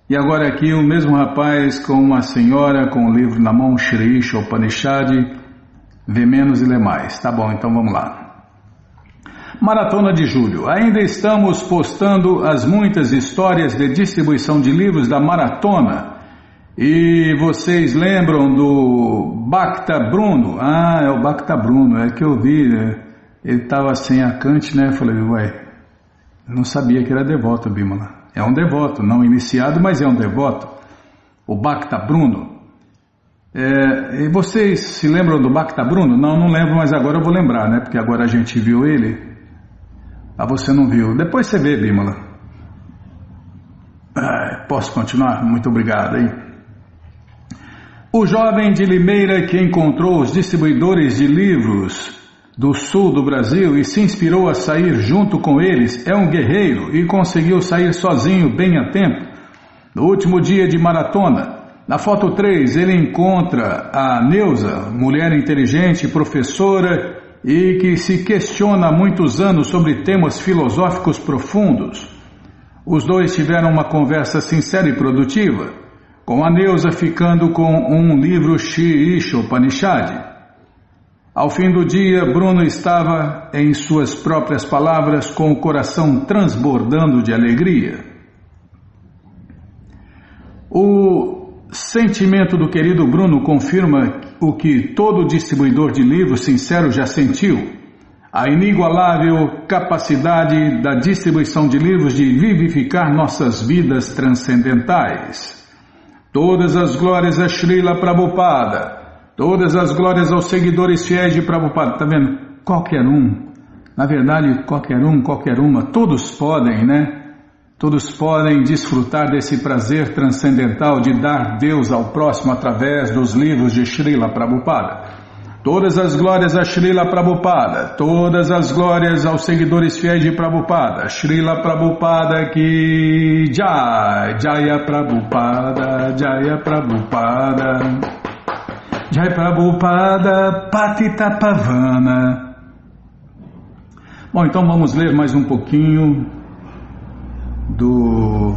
E agora aqui o mesmo rapaz com uma senhora com um livro na mão, Shri Isha Upanishad, vê menos e lê mais. Tá bom, então vamos lá. Maratona de julho. Ainda estamos postando as muitas histórias de distribuição de livros da maratona. E vocês lembram do Bhakta Bruno? Ah, é o Bhakta Bruno, é que eu vi, né? Ele estava sem a Kant, né? Eu falei, ué, não sabia que era devoto, Bimala. É um devoto, não iniciado, mas é um devoto. O Bhakta Bruno. E vocês se lembram do Bhakta Bruno? Não lembro, mas agora eu vou lembrar, né? Porque agora a gente viu ele. Ah, você não viu. Depois você vê, Bimala. Posso continuar? Muito obrigado, hein? O jovem de Limeira que encontrou os distribuidores de livros do sul do Brasil e se inspirou a sair junto com eles é um guerreiro e conseguiu sair sozinho bem a tempo. No último dia de maratona, na foto 3, ele encontra a Neuza, mulher inteligente, professora e que se questiona há muitos anos sobre temas filosóficos profundos. Os dois tiveram uma conversa sincera e produtiva, com a Neuza ficando com um livro Shri Isha Upanishad. Ao fim do dia, Bruno estava, em suas próprias palavras, com o coração transbordando de alegria. O sentimento do querido Bruno confirma o que todo distribuidor de livros sincero já sentiu: a inigualável capacidade da distribuição de livros de vivificar nossas vidas transcendentais. Todas as glórias a Srila Prabhupada, todas as glórias aos seguidores fiéis de Prabhupada. Está vendo? Qualquer um, na verdade qualquer um, qualquer uma, todos podem, né? Todos podem desfrutar desse prazer transcendental de dar Deus ao próximo através dos livros de Srila Prabhupada. Todas as glórias a Srila Prabhupada, todas as glórias aos seguidores fiéis de Prabhupada. Srila Prabhupada ki Jai, Jaya Prabhupada, Jaya Prabhupada, Jai Prabhupada Patita Pavana. Bom, então vamos ler mais um pouquinho do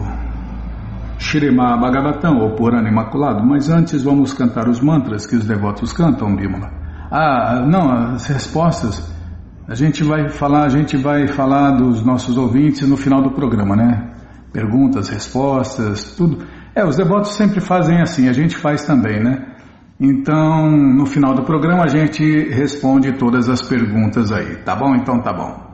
Śrīmad Bhagavatam, ou Purana Imaculado, mas antes vamos cantar os mantras que os devotos cantam, Bimala. As respostas a gente vai falar dos nossos ouvintes no final do programa, né? Perguntas, respostas, tudo. Os devotos sempre fazem assim, a gente faz também, né? Então, no final do programa a gente responde todas as perguntas aí, tá bom? Então tá bom.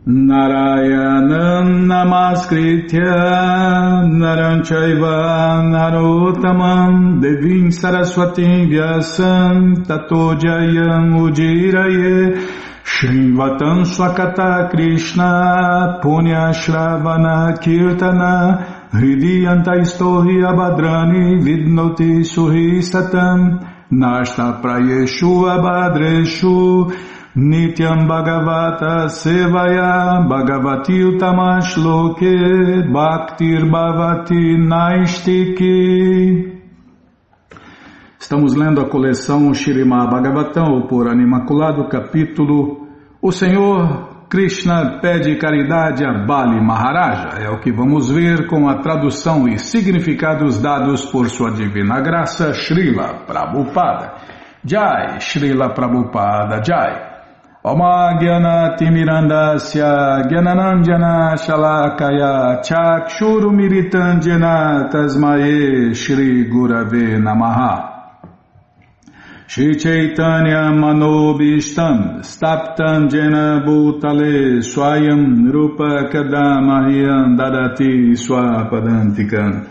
Narayanam Namaskritya Naranchaiva Narottamam Devim Saraswatim Vyasam Tato Jayam Ujiraye Shrivatam Swakata Krishna Punya Shravana Kirtana Hridiyanta Istohi Abhadrani Vidnoti Suhi Satam Nashta Prayeshu Abhadreshu Nityam Bhagavata Sevaya Bhagavati Utamash Loke Bhaktir Bhavati Naistiki. Estamos lendo a coleção Śrīmad Bhagavatam, o Purana Imaculado, capítulo O Senhor Krishna pede caridade a Bali Maharaja. É o que vamos ver com a tradução e significados dados por sua divina graça, Srila Prabhupada. Jai, Srila Prabhupada, Jai. Oma Gyana Timirandasya Gyananandjana Shalakaya Chakshuru Miritandjana Tasmae Shri Gurave Namaha. Shri Chaitanya Manobishtam Staptam Jena Bhutale Swayam Rupa Kadamahyam Dadati Swapadantikam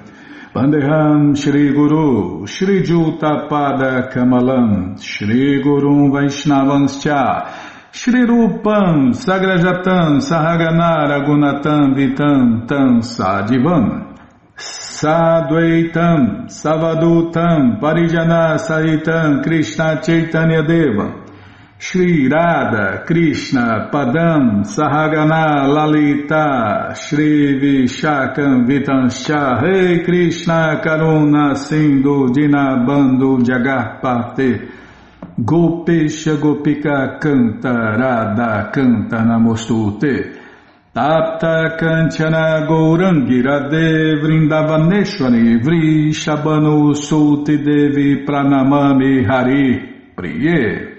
Vandeham Shri Guru Shri Jutapada Kamalam Shri Gurum Vaishnavanscha Shri Rupam Sagrajatam Sahagana Ragunatam Vitam Tam Sadivam Sadvaitam Savadutam Parijana Saritam Krishna Chaitanya Deva Shri Radha Krishna Padam Sahagana Lalita Shri Vishakam Vitanscha Rei Krishna Karuna Sindhu Dinabandhu Jagarpate Gopesha Gopika Canta Radha Canta Namostute Tapta Kanchana Gourangi Radhe Vrindavaneshwari Vrishabhanu Suti Devi Pranamami Hari Priye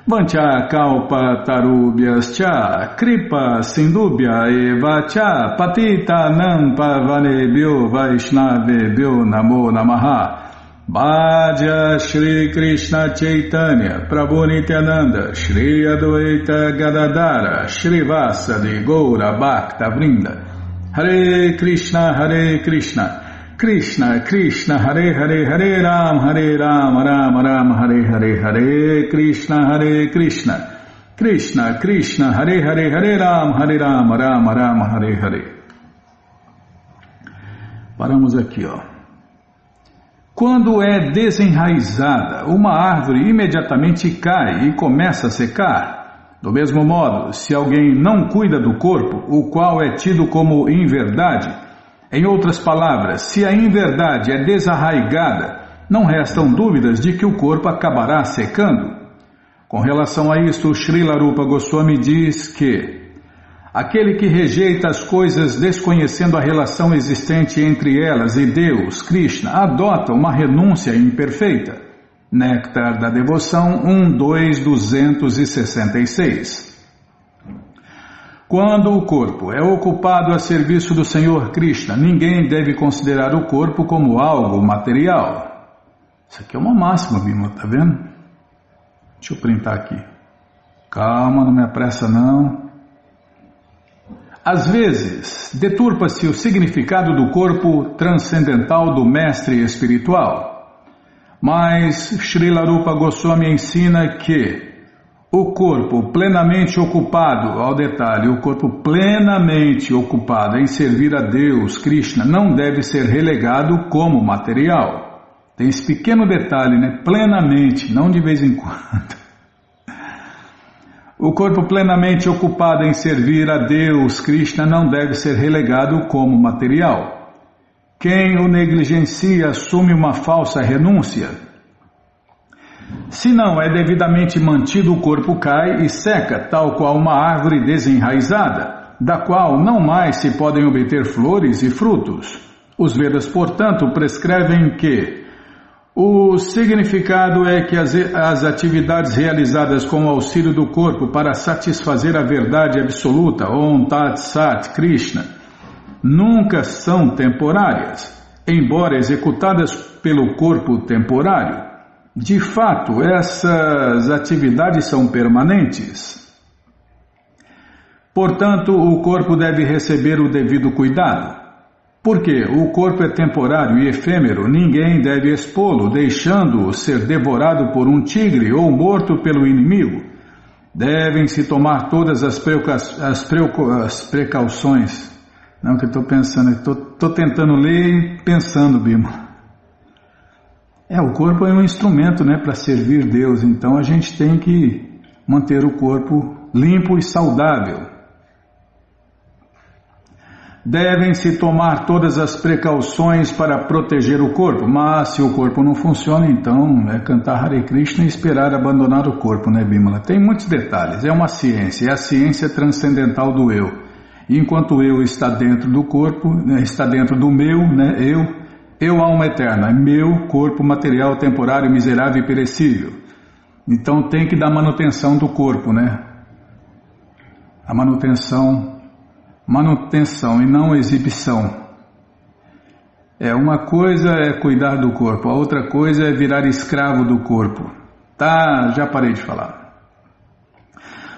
Vancha Kalpa Tarubhyas Cha Kripa Sindubhya Eva Cha Patita Nampa Vanebhyo Vaishnavebhyo Namo Namaha Bhaja Shri Krishna Chaitanya Prabhu Nityananda Shri Advaita Gadadara Shri Vasadi Goura Bhakta Vrinda Hare Krishna Krishna Krishna Hare Hare Hare Ram Ram Ram Hare Hare Hare Krishna Krishna Krishna Hare Hare Hare Ram Ram Hare Hare. Paramos aqui, ó. Quando é desenraizada, uma árvore imediatamente cai e começa a secar. Do mesmo modo, se alguém não cuida do corpo, o qual é tido como inverdade, em outras palavras, se a inverdade é desarraigada, não restam dúvidas de que o corpo acabará secando. Com relação a isto, Srila Rupa Goswami diz que aquele que rejeita as coisas desconhecendo a relação existente entre elas e Deus, Krishna, adota uma renúncia imperfeita. Néctar da Devoção 1.2.266. Quando o corpo é ocupado a serviço do Senhor Krishna, ninguém deve considerar o corpo como algo material. Isso aqui é uma máxima, Bima, tá vendo? Deixa eu printar aqui. Calma, não me apressa não. Às vezes, deturpa-se o significado do corpo transcendental do mestre espiritual. Mas Srila Rupa Goswami ensina que o corpo plenamente ocupado, ao detalhe, o corpo plenamente ocupado em servir a Deus, Krishna, não deve ser relegado como material. Tem esse pequeno detalhe, né? Plenamente, não de vez em quando. O corpo plenamente ocupado em servir a Deus, Krishna, não deve ser relegado como material. Quem o negligencia assume uma falsa renúncia. Se não é devidamente mantido, o corpo cai e seca, tal qual uma árvore desenraizada, da qual não mais se podem obter flores e frutos. Os Vedas, portanto, prescrevem que o significado é que as atividades realizadas com o auxílio do corpo para satisfazer a verdade absoluta, Om Tat Sat Krishna, nunca são temporárias, embora executadas pelo corpo temporário. De fato, essas atividades são permanentes. Portanto, o corpo deve receber o devido cuidado. Porque o corpo é temporário e efêmero, ninguém deve expô-lo, deixando-o ser devorado por um tigre ou morto pelo inimigo. Devem-se tomar todas as precauções. Não, que eu estou pensando, estou tentando ler e pensando, Bima. O corpo é um instrumento, né, para servir Deus, então a gente tem que manter o corpo limpo e saudável. Devem-se tomar todas as precauções para proteger o corpo, mas se o corpo não funciona, então é cantar Hare Krishna e esperar abandonar o corpo, né, Bimala? Tem muitos detalhes, é uma ciência, é a ciência transcendental do eu. E enquanto o eu está dentro do corpo, né, está dentro do meu, né, eu alma eterna, meu corpo material, temporário, miserável e perecível. Então tem que dar manutenção do corpo, né? A manutenção e não exibição. Uma coisa é cuidar do corpo, a outra coisa é virar escravo do corpo. Tá, já parei de falar.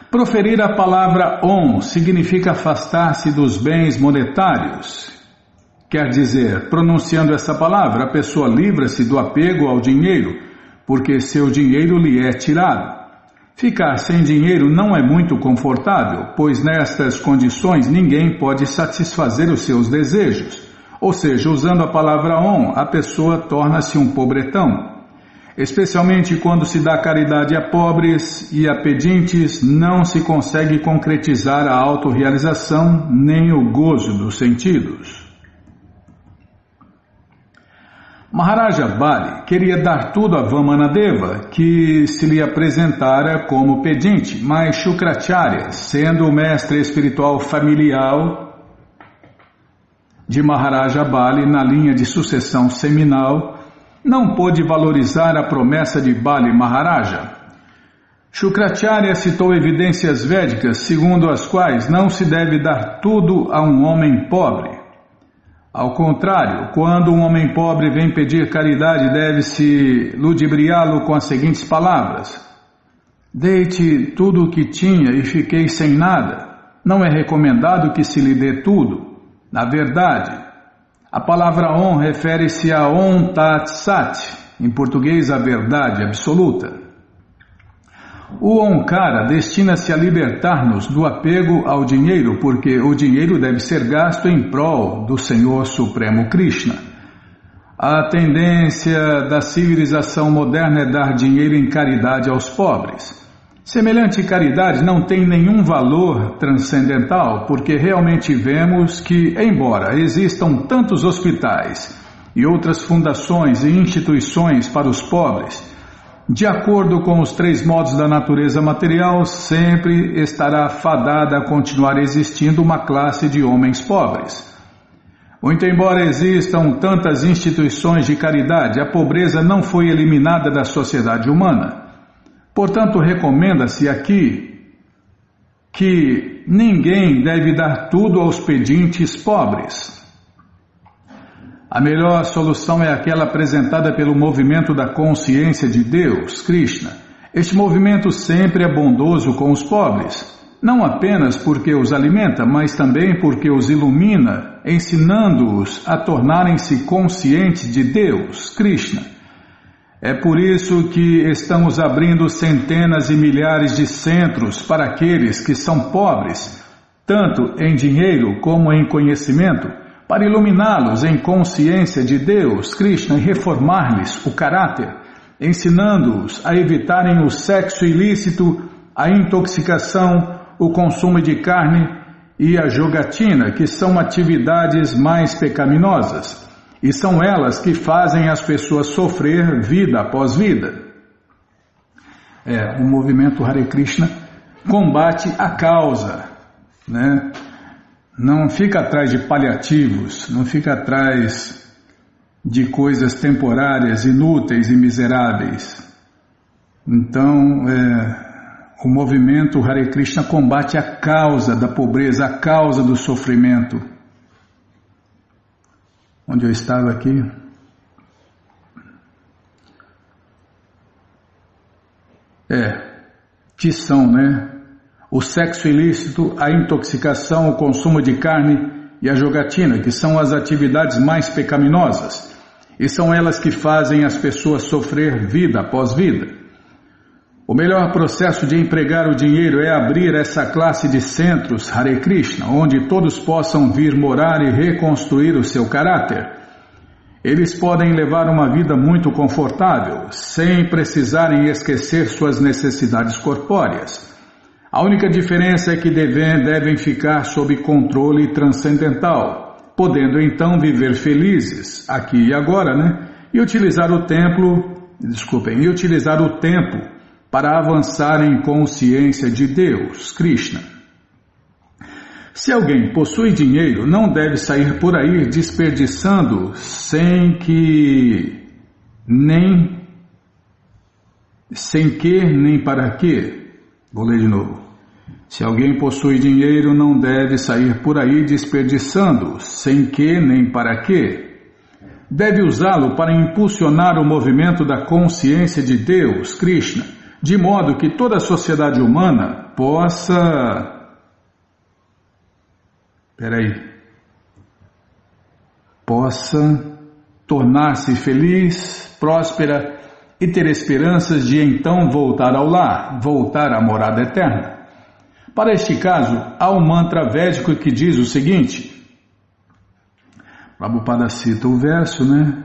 Proferir a palavra Om significa afastar-se dos bens monetários. Quer dizer, pronunciando essa palavra, a pessoa livra-se do apego ao dinheiro, porque seu dinheiro lhe é tirado. Ficar sem dinheiro não é muito confortável, pois nestas condições ninguém pode satisfazer os seus desejos. Ou seja, usando a palavra Om, a pessoa torna-se um pobretão. Especialmente quando se dá caridade a pobres e a pedintes, não se consegue concretizar a autorrealização nem o gozo dos sentidos. Maharaja Bali queria dar tudo a Vamanadeva, que se lhe apresentara como pedinte, mas Shukracharya, sendo o mestre espiritual familiar de Maharaja Bali na linha de sucessão seminal, não pôde valorizar a promessa de Bali Maharaja. Shukracharya citou evidências védicas segundo as quais não se deve dar tudo a um homem pobre. Ao contrário, quando um homem pobre vem pedir caridade, deve-se ludibriá-lo com as seguintes palavras: dei-te tudo o que tinha e fiquei sem nada. Não é recomendado que se lhe dê tudo. Na verdade, a palavra Om refere-se a Om Tat Sat, em português a verdade absoluta. O Omkara destina-se a libertar-nos do apego ao dinheiro, porque o dinheiro deve ser gasto em prol do Senhor Supremo Krishna. A tendência da civilização moderna é dar dinheiro em caridade aos pobres. Semelhante caridade não tem nenhum valor transcendental, porque realmente vemos que, embora existam tantos hospitais e outras fundações e instituições para os pobres, de acordo com os 3 modos da natureza material, sempre estará fadada a continuar existindo uma classe de homens pobres. Muito embora existam tantas instituições de caridade, a pobreza não foi eliminada da sociedade humana. Portanto, recomenda-se aqui que ninguém deve dar tudo aos pedintes pobres. A melhor solução é aquela apresentada pelo movimento da consciência de Deus, Krishna. Este movimento sempre é bondoso com os pobres, não apenas porque os alimenta, mas também porque os ilumina, ensinando-os a tornarem-se conscientes de Deus, Krishna. É por isso que estamos abrindo centenas e milhares de centros para aqueles que são pobres, tanto em dinheiro como em conhecimento, para iluminá-los em consciência de Deus, Krishna, e reformar-lhes o caráter, ensinando-os a evitarem o sexo ilícito, a intoxicação, o consumo de carne e a jogatina, que são atividades mais pecaminosas, e são elas que fazem as pessoas sofrer vida após vida. O movimento Hare Krishna combate a causa, né? Não fica atrás de paliativos, não fica atrás de coisas temporárias, inúteis e miseráveis. Então, o movimento Hare Krishna combate a causa da pobreza, a causa do sofrimento. Onde eu estava aqui? Que são, né? O sexo ilícito, a intoxicação, o consumo de carne e a jogatina, que são as atividades mais pecaminosas, e são elas que fazem as pessoas sofrer vida após vida. O melhor processo de empregar o dinheiro é abrir essa classe de centros Hare Krishna, onde todos possam vir morar e reconstruir o seu caráter. Eles podem levar uma vida muito confortável, sem precisarem esquecer suas necessidades corpóreas. A única diferença é que devem ficar sob controle transcendental, podendo então viver felizes aqui e agora, né? E utilizar o tempo para avançar em consciência de Deus, Krishna. Se alguém possui dinheiro, não deve sair por aí desperdiçando sem que nem para quê. Vou ler de novo. Se alguém possui dinheiro, não deve sair por aí desperdiçando, sem que nem para quê. Deve usá-lo para impulsionar o movimento da consciência de Deus, Krishna, de modo que toda a sociedade humana possa tornar-se feliz, próspera e ter esperanças de então voltar ao lar, voltar à morada eterna. Para este caso, há um mantra védico que diz o seguinte. Prabhupada cita o verso, né?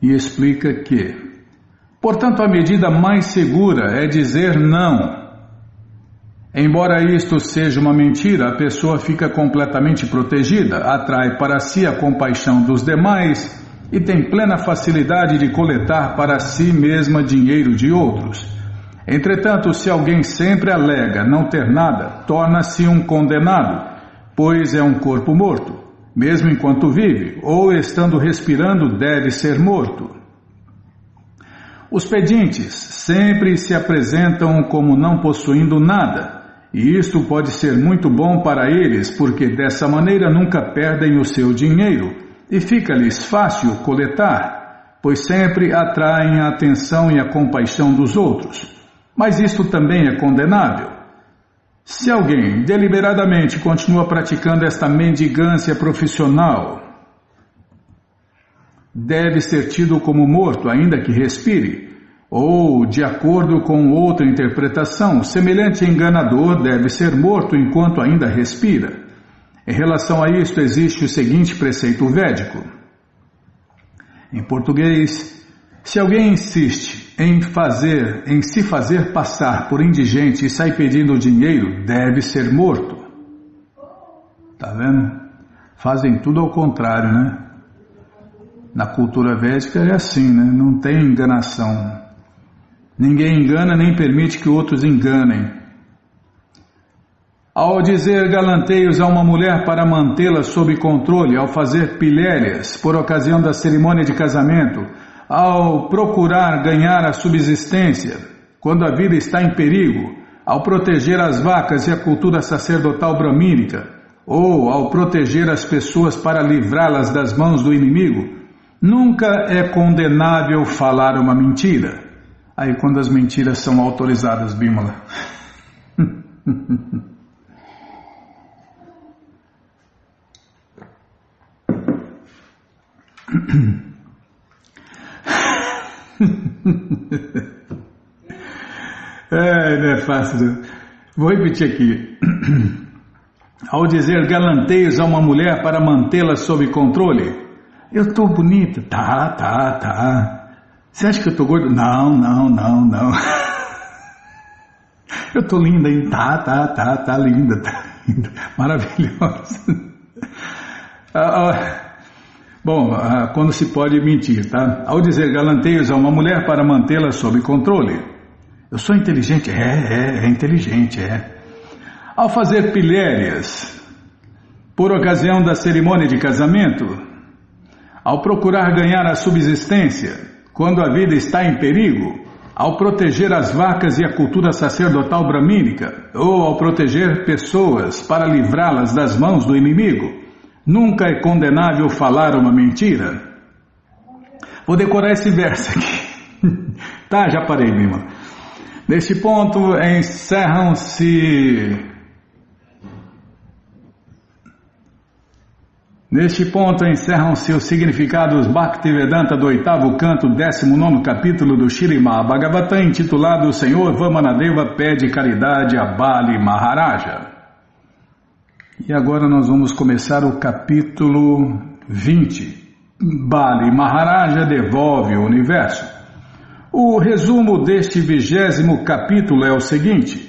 e explica que, portanto, a medida mais segura é dizer não. Embora isto seja uma mentira, a pessoa fica completamente protegida, atrai para si a compaixão dos demais e tem plena facilidade de coletar para si mesma dinheiro de outros. Entretanto, se alguém sempre alega não ter nada, torna-se um condenado, pois é um corpo morto. Mesmo enquanto vive, ou estando respirando, deve ser morto. Os pedintes sempre se apresentam como não possuindo nada, e isto pode ser muito bom para eles, porque dessa maneira nunca perdem o seu dinheiro, e fica-lhes fácil coletar, pois sempre atraem a atenção e a compaixão dos outros. Mas isto também é condenável. Se alguém deliberadamente continua praticando esta mendigância profissional, deve ser tido como morto, ainda que respire, ou, de acordo com outra interpretação, semelhante enganador deve ser morto enquanto ainda respira. Em relação a isto existe o seguinte preceito védico. Em português, se alguém insiste em se fazer passar por indigente e sai pedindo dinheiro, deve ser morto. Tá vendo? Fazem tudo ao contrário, né? Na cultura védica é assim, né? Não tem enganação. Ninguém engana nem permite que outros enganem. Ao dizer galanteios a uma mulher para mantê-la sob controle, ao fazer pilhérias por ocasião da cerimônia de casamento, ao procurar ganhar a subsistência, quando a vida está em perigo, ao proteger as vacas e a cultura sacerdotal bramínica, ou ao proteger as pessoas para livrá-las das mãos do inimigo, nunca é condenável falar uma mentira. Aí quando as mentiras são autorizadas, Bimala. Não é fácil. Vou repetir aqui. Ao dizer galanteios a uma mulher para mantê-la sob controle, eu estou bonita? Tá. Você acha que eu estou gordo? Não. Eu estou linda, hein? Tá linda. Maravilhosa. Bom, quando se pode mentir, tá? Ao dizer galanteios a uma mulher para mantê-la sob controle. Eu sou inteligente? É inteligente. Ao fazer pilhérias por ocasião da cerimônia de casamento, ao procurar ganhar a subsistência, quando a vida está em perigo, ao proteger as vacas e a cultura sacerdotal bramínica, ou ao proteger pessoas para livrá-las das mãos do inimigo, nunca é condenável falar uma mentira. Vou decorar esse verso aqui. Tá, já parei, Bima. Neste ponto encerram-se os significados Bhaktivedanta do 8º canto, 19º capítulo do Śrīmad Bhagavatam, intitulado O Senhor Vamanadeva pede caridade a Bali Maharaja. E agora nós vamos começar o capítulo 20. Bali Maharaja devolve o universo. O resumo deste 20º capítulo é o seguinte.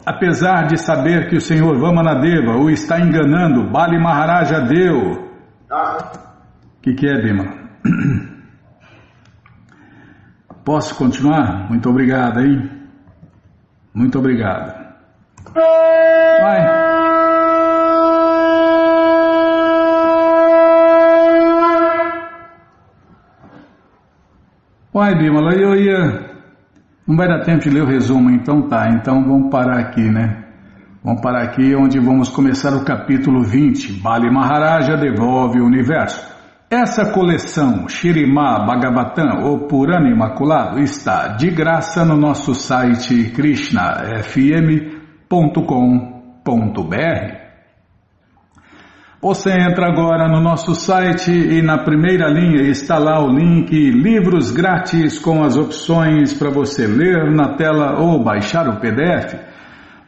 Apesar de saber que o Senhor Vamanadeva o está enganando, Bali Maharaja deu. O que é, Bima? Posso continuar? Muito obrigado, hein? Muito obrigado. Vai. Vai, Bimala, eu ia... Não vai dar tempo de ler o resumo, então tá. Então vamos parar aqui, né? Vamos parar aqui onde vamos começar o capítulo 20. Bali Maharaja devolve o universo. Essa coleção Śrīmad Bhagavatam, ou Purana Imaculado, está de graça no nosso site krishnafm.com.br. Você entra agora no nosso site e na primeira linha está lá o link Livros Grátis com as opções para você ler na tela ou baixar o PDF.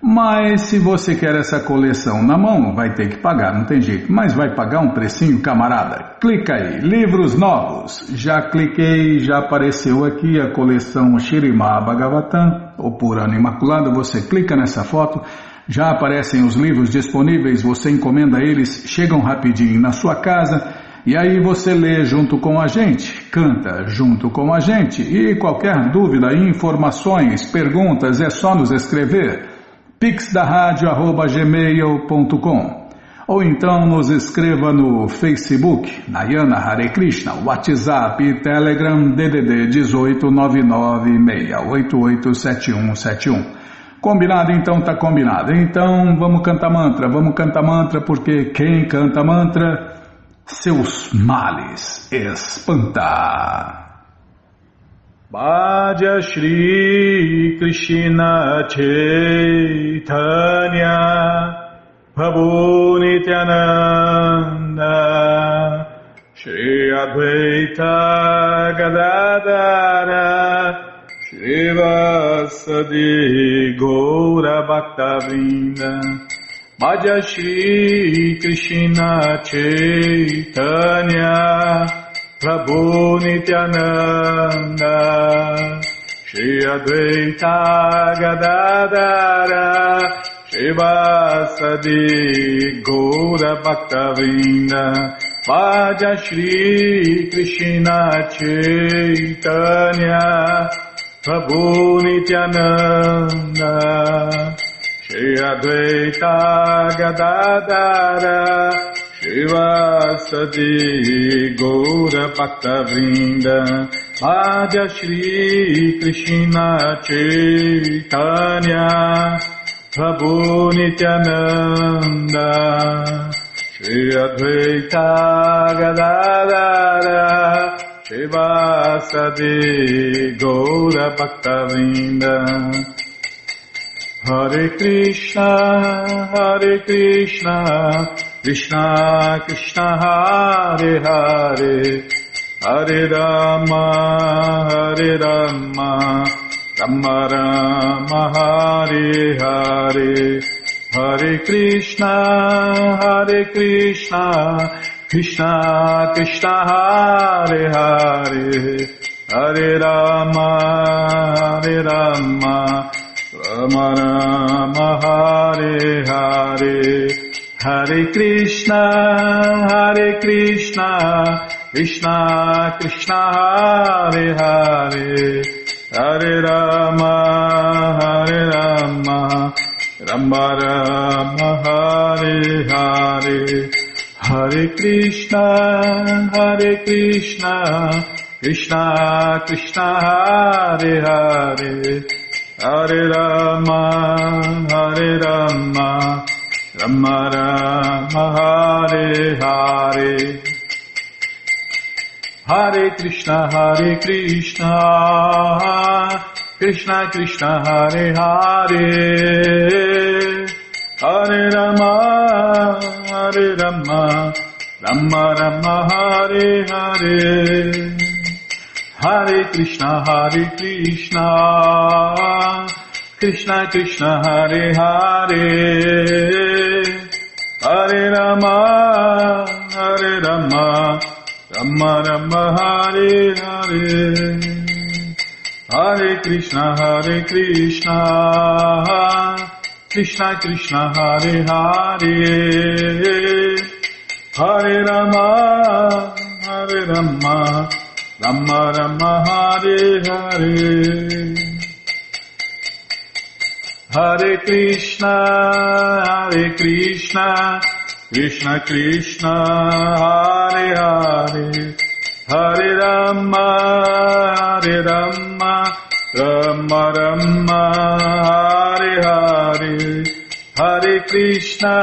Mas se você quer essa coleção na mão, vai ter que pagar, não tem jeito. Mas vai pagar um precinho, camarada. Clica aí, livros novos. Já cliquei, já apareceu aqui a coleção Śrīmad Bhagavatam, ou Purana Imaculado. Você clica nessa foto, já aparecem os livros disponíveis, você encomenda eles, chegam rapidinho na sua casa, e aí você lê junto com a gente, canta junto com a gente, e qualquer dúvida, informações, perguntas, é só nos escrever. pixdaradio@gmail.com ou então nos escreva no Facebook, Nayana Hare Krishna, WhatsApp e Telegram DDD 18996887171. Combinado? Então tá combinado. Então vamos cantar mantra, porque quem canta mantra, seus males espanta. Bhaja Shri Krishna Chaitanya Prabhu Nityananda Shri Advaita Gadadara Shri Vasadi Gaura Bhaktavrinda Bhaja Shri Krishna Chaitanya Prabhu Nityananda Shri Advaita Gadadara Shri Vasadi Gaura Bhaktavrinda Bhaja Shri Krishna Chaitanya Prabhu Nityananda Shri Advaita Gadadara Shivasadi Gaura Bhaktavrinda Bhaja Shri Krishna Chaitanya Prabhu Nityananda Shri Advaita Gadadara Shivasadi Gaura Bhaktavrinda Hare Krishna Krishna Krishna Hare Hare Hare Rama Rama Rama Hare Hare Hare Krishna Krishna Krishna Hare Hare Hare Rama Rama Rama Hare Hare Hare Krishna Krishna Krishna Hare Hare Hare Rama Rama Rama Hare Hare Hare Krishna Krishna Krishna Hare Hare Hare Rama Rama Rama Hare Hare Hare Krishna Krishna Krishna Hare Hare Hare Rama Rama Rama Hare Hare Hare Krishna Krishna Krishna Hare Hare Hare Rama Rama Rama Hare Hare Hare Krishna Krishna Krishna Hare Hare Hare Rama Rama Rama Hare Hare Hare Krishna Krishna Krishna Hare Hare Hare Rama Rama Rama Hare Hare Hare Krishna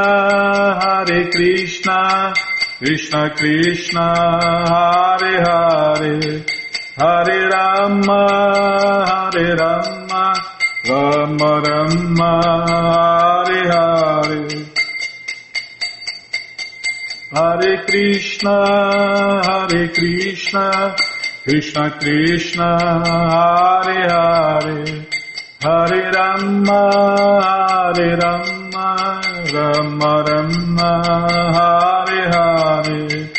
Krishna Krishna Hare Hare Hare Rama Rama Rama Hare Hare Hare Krishna Krishna Krishna Hare Hare Hare Rama, Hare Rama, Rama Rama, Hare Hare.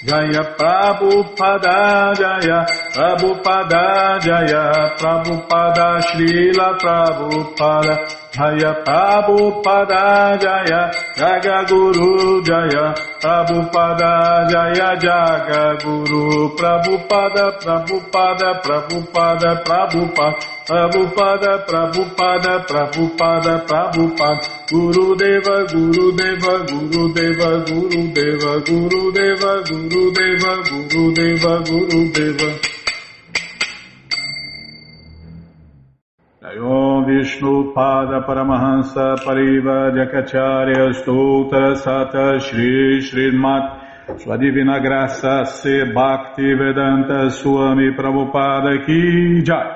Jaya Prabhupada, Jaya Prabhupada, Jaya Prabhupada, Srila Prabhupada, Jaya Prabhupada, Jaya Jagaguru, Jaya Prabhupada, Jaya Jagaguru, Prabhupada, Prabhupada, Prabhupada, Prabhupada, Prabhupada, Prabhupada, Prabhupada, Prabhupada, Gurudeva, Gurudeva, Gurudeva, Gurudeva, Gurudeva, Gurudeva, Gurudeva, Gurudeva. Jaya Vishnu Pada Paramahansa Pariva Jakacharya Stoutra Sata Shri Srimat Sua Divina Graça Se Bhakti Vedanta Swami Prabhupada Ki Jai.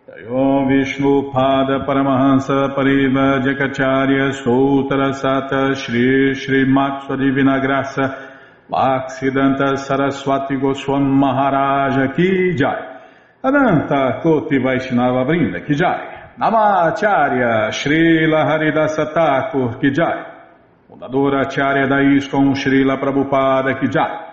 Jaya Vishnu Pada Paramahansa Pariva Jakacharya Stoutra Sata Shri Srimat Sua Divina Graça Bhaktivedanta Saraswati Goswami Maharaja Ki Jai. Ananta Koti Vaishnava Vrinda Ki Jai. Namacharya Srila Haridasa Thakur Ki Jai. Fundadora Acharya da ISKCON Srila Prabhupada Ki Jai.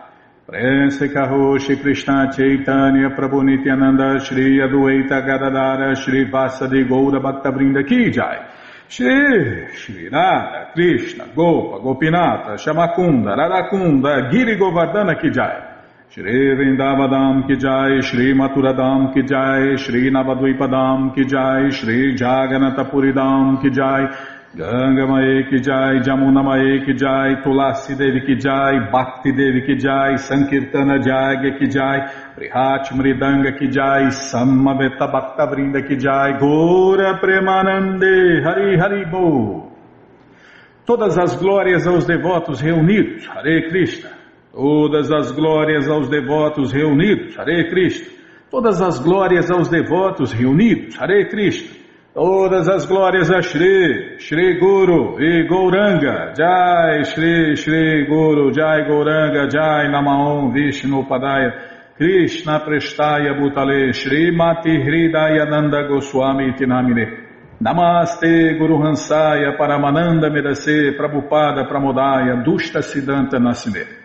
Prense Karoshi Krishna Chaitanya Prabhu Nityananda Shri Adueta Gadadara Shri Vasadi Goura Bhakta Vrinda Ki Jai. Shri Radha Krishna Gopa Gopinata Shamakunda Radakunda Giri Govardhana Ki Jai. Shri Vrindavadam Ki Jai, Shri Maturadam Ki Jai, Shri Navadvipadam Ki Jai, Shri Jaganatapuridam Ki Jai, Ganga Mae Ki Jai, Jamuna Mae Ki Jai, Tulasi Devi Ki Jai, Bhakti Devi Ki Jai, Sankirtana Jagya Ki Jai, Prihat Mridanga Ki Jai, Samaveta Bhakta Vrinda Ki Jai, Gora Premanande, Hari Hari Bo. Todas as glórias aos devotos reunidos, Hare Krishna. Todas as glórias aos devotos reunidos, Hare Krishna. Todas as glórias aos devotos reunidos, Hare Krishna. Todas as glórias a Shri, Shri Guru e Gauranga, Jai Shri, Shri Guru, Jai Gauranga, Jai Namaon Vishnu Padaya, Krishna Prestaya Bhutale, Shri Mati Hridaya Nanda Goswami Tinamine. Namaste Guru Hansaya Paramananda Medase Prabhupada Pramodaya Dushta Siddhanta Nasime.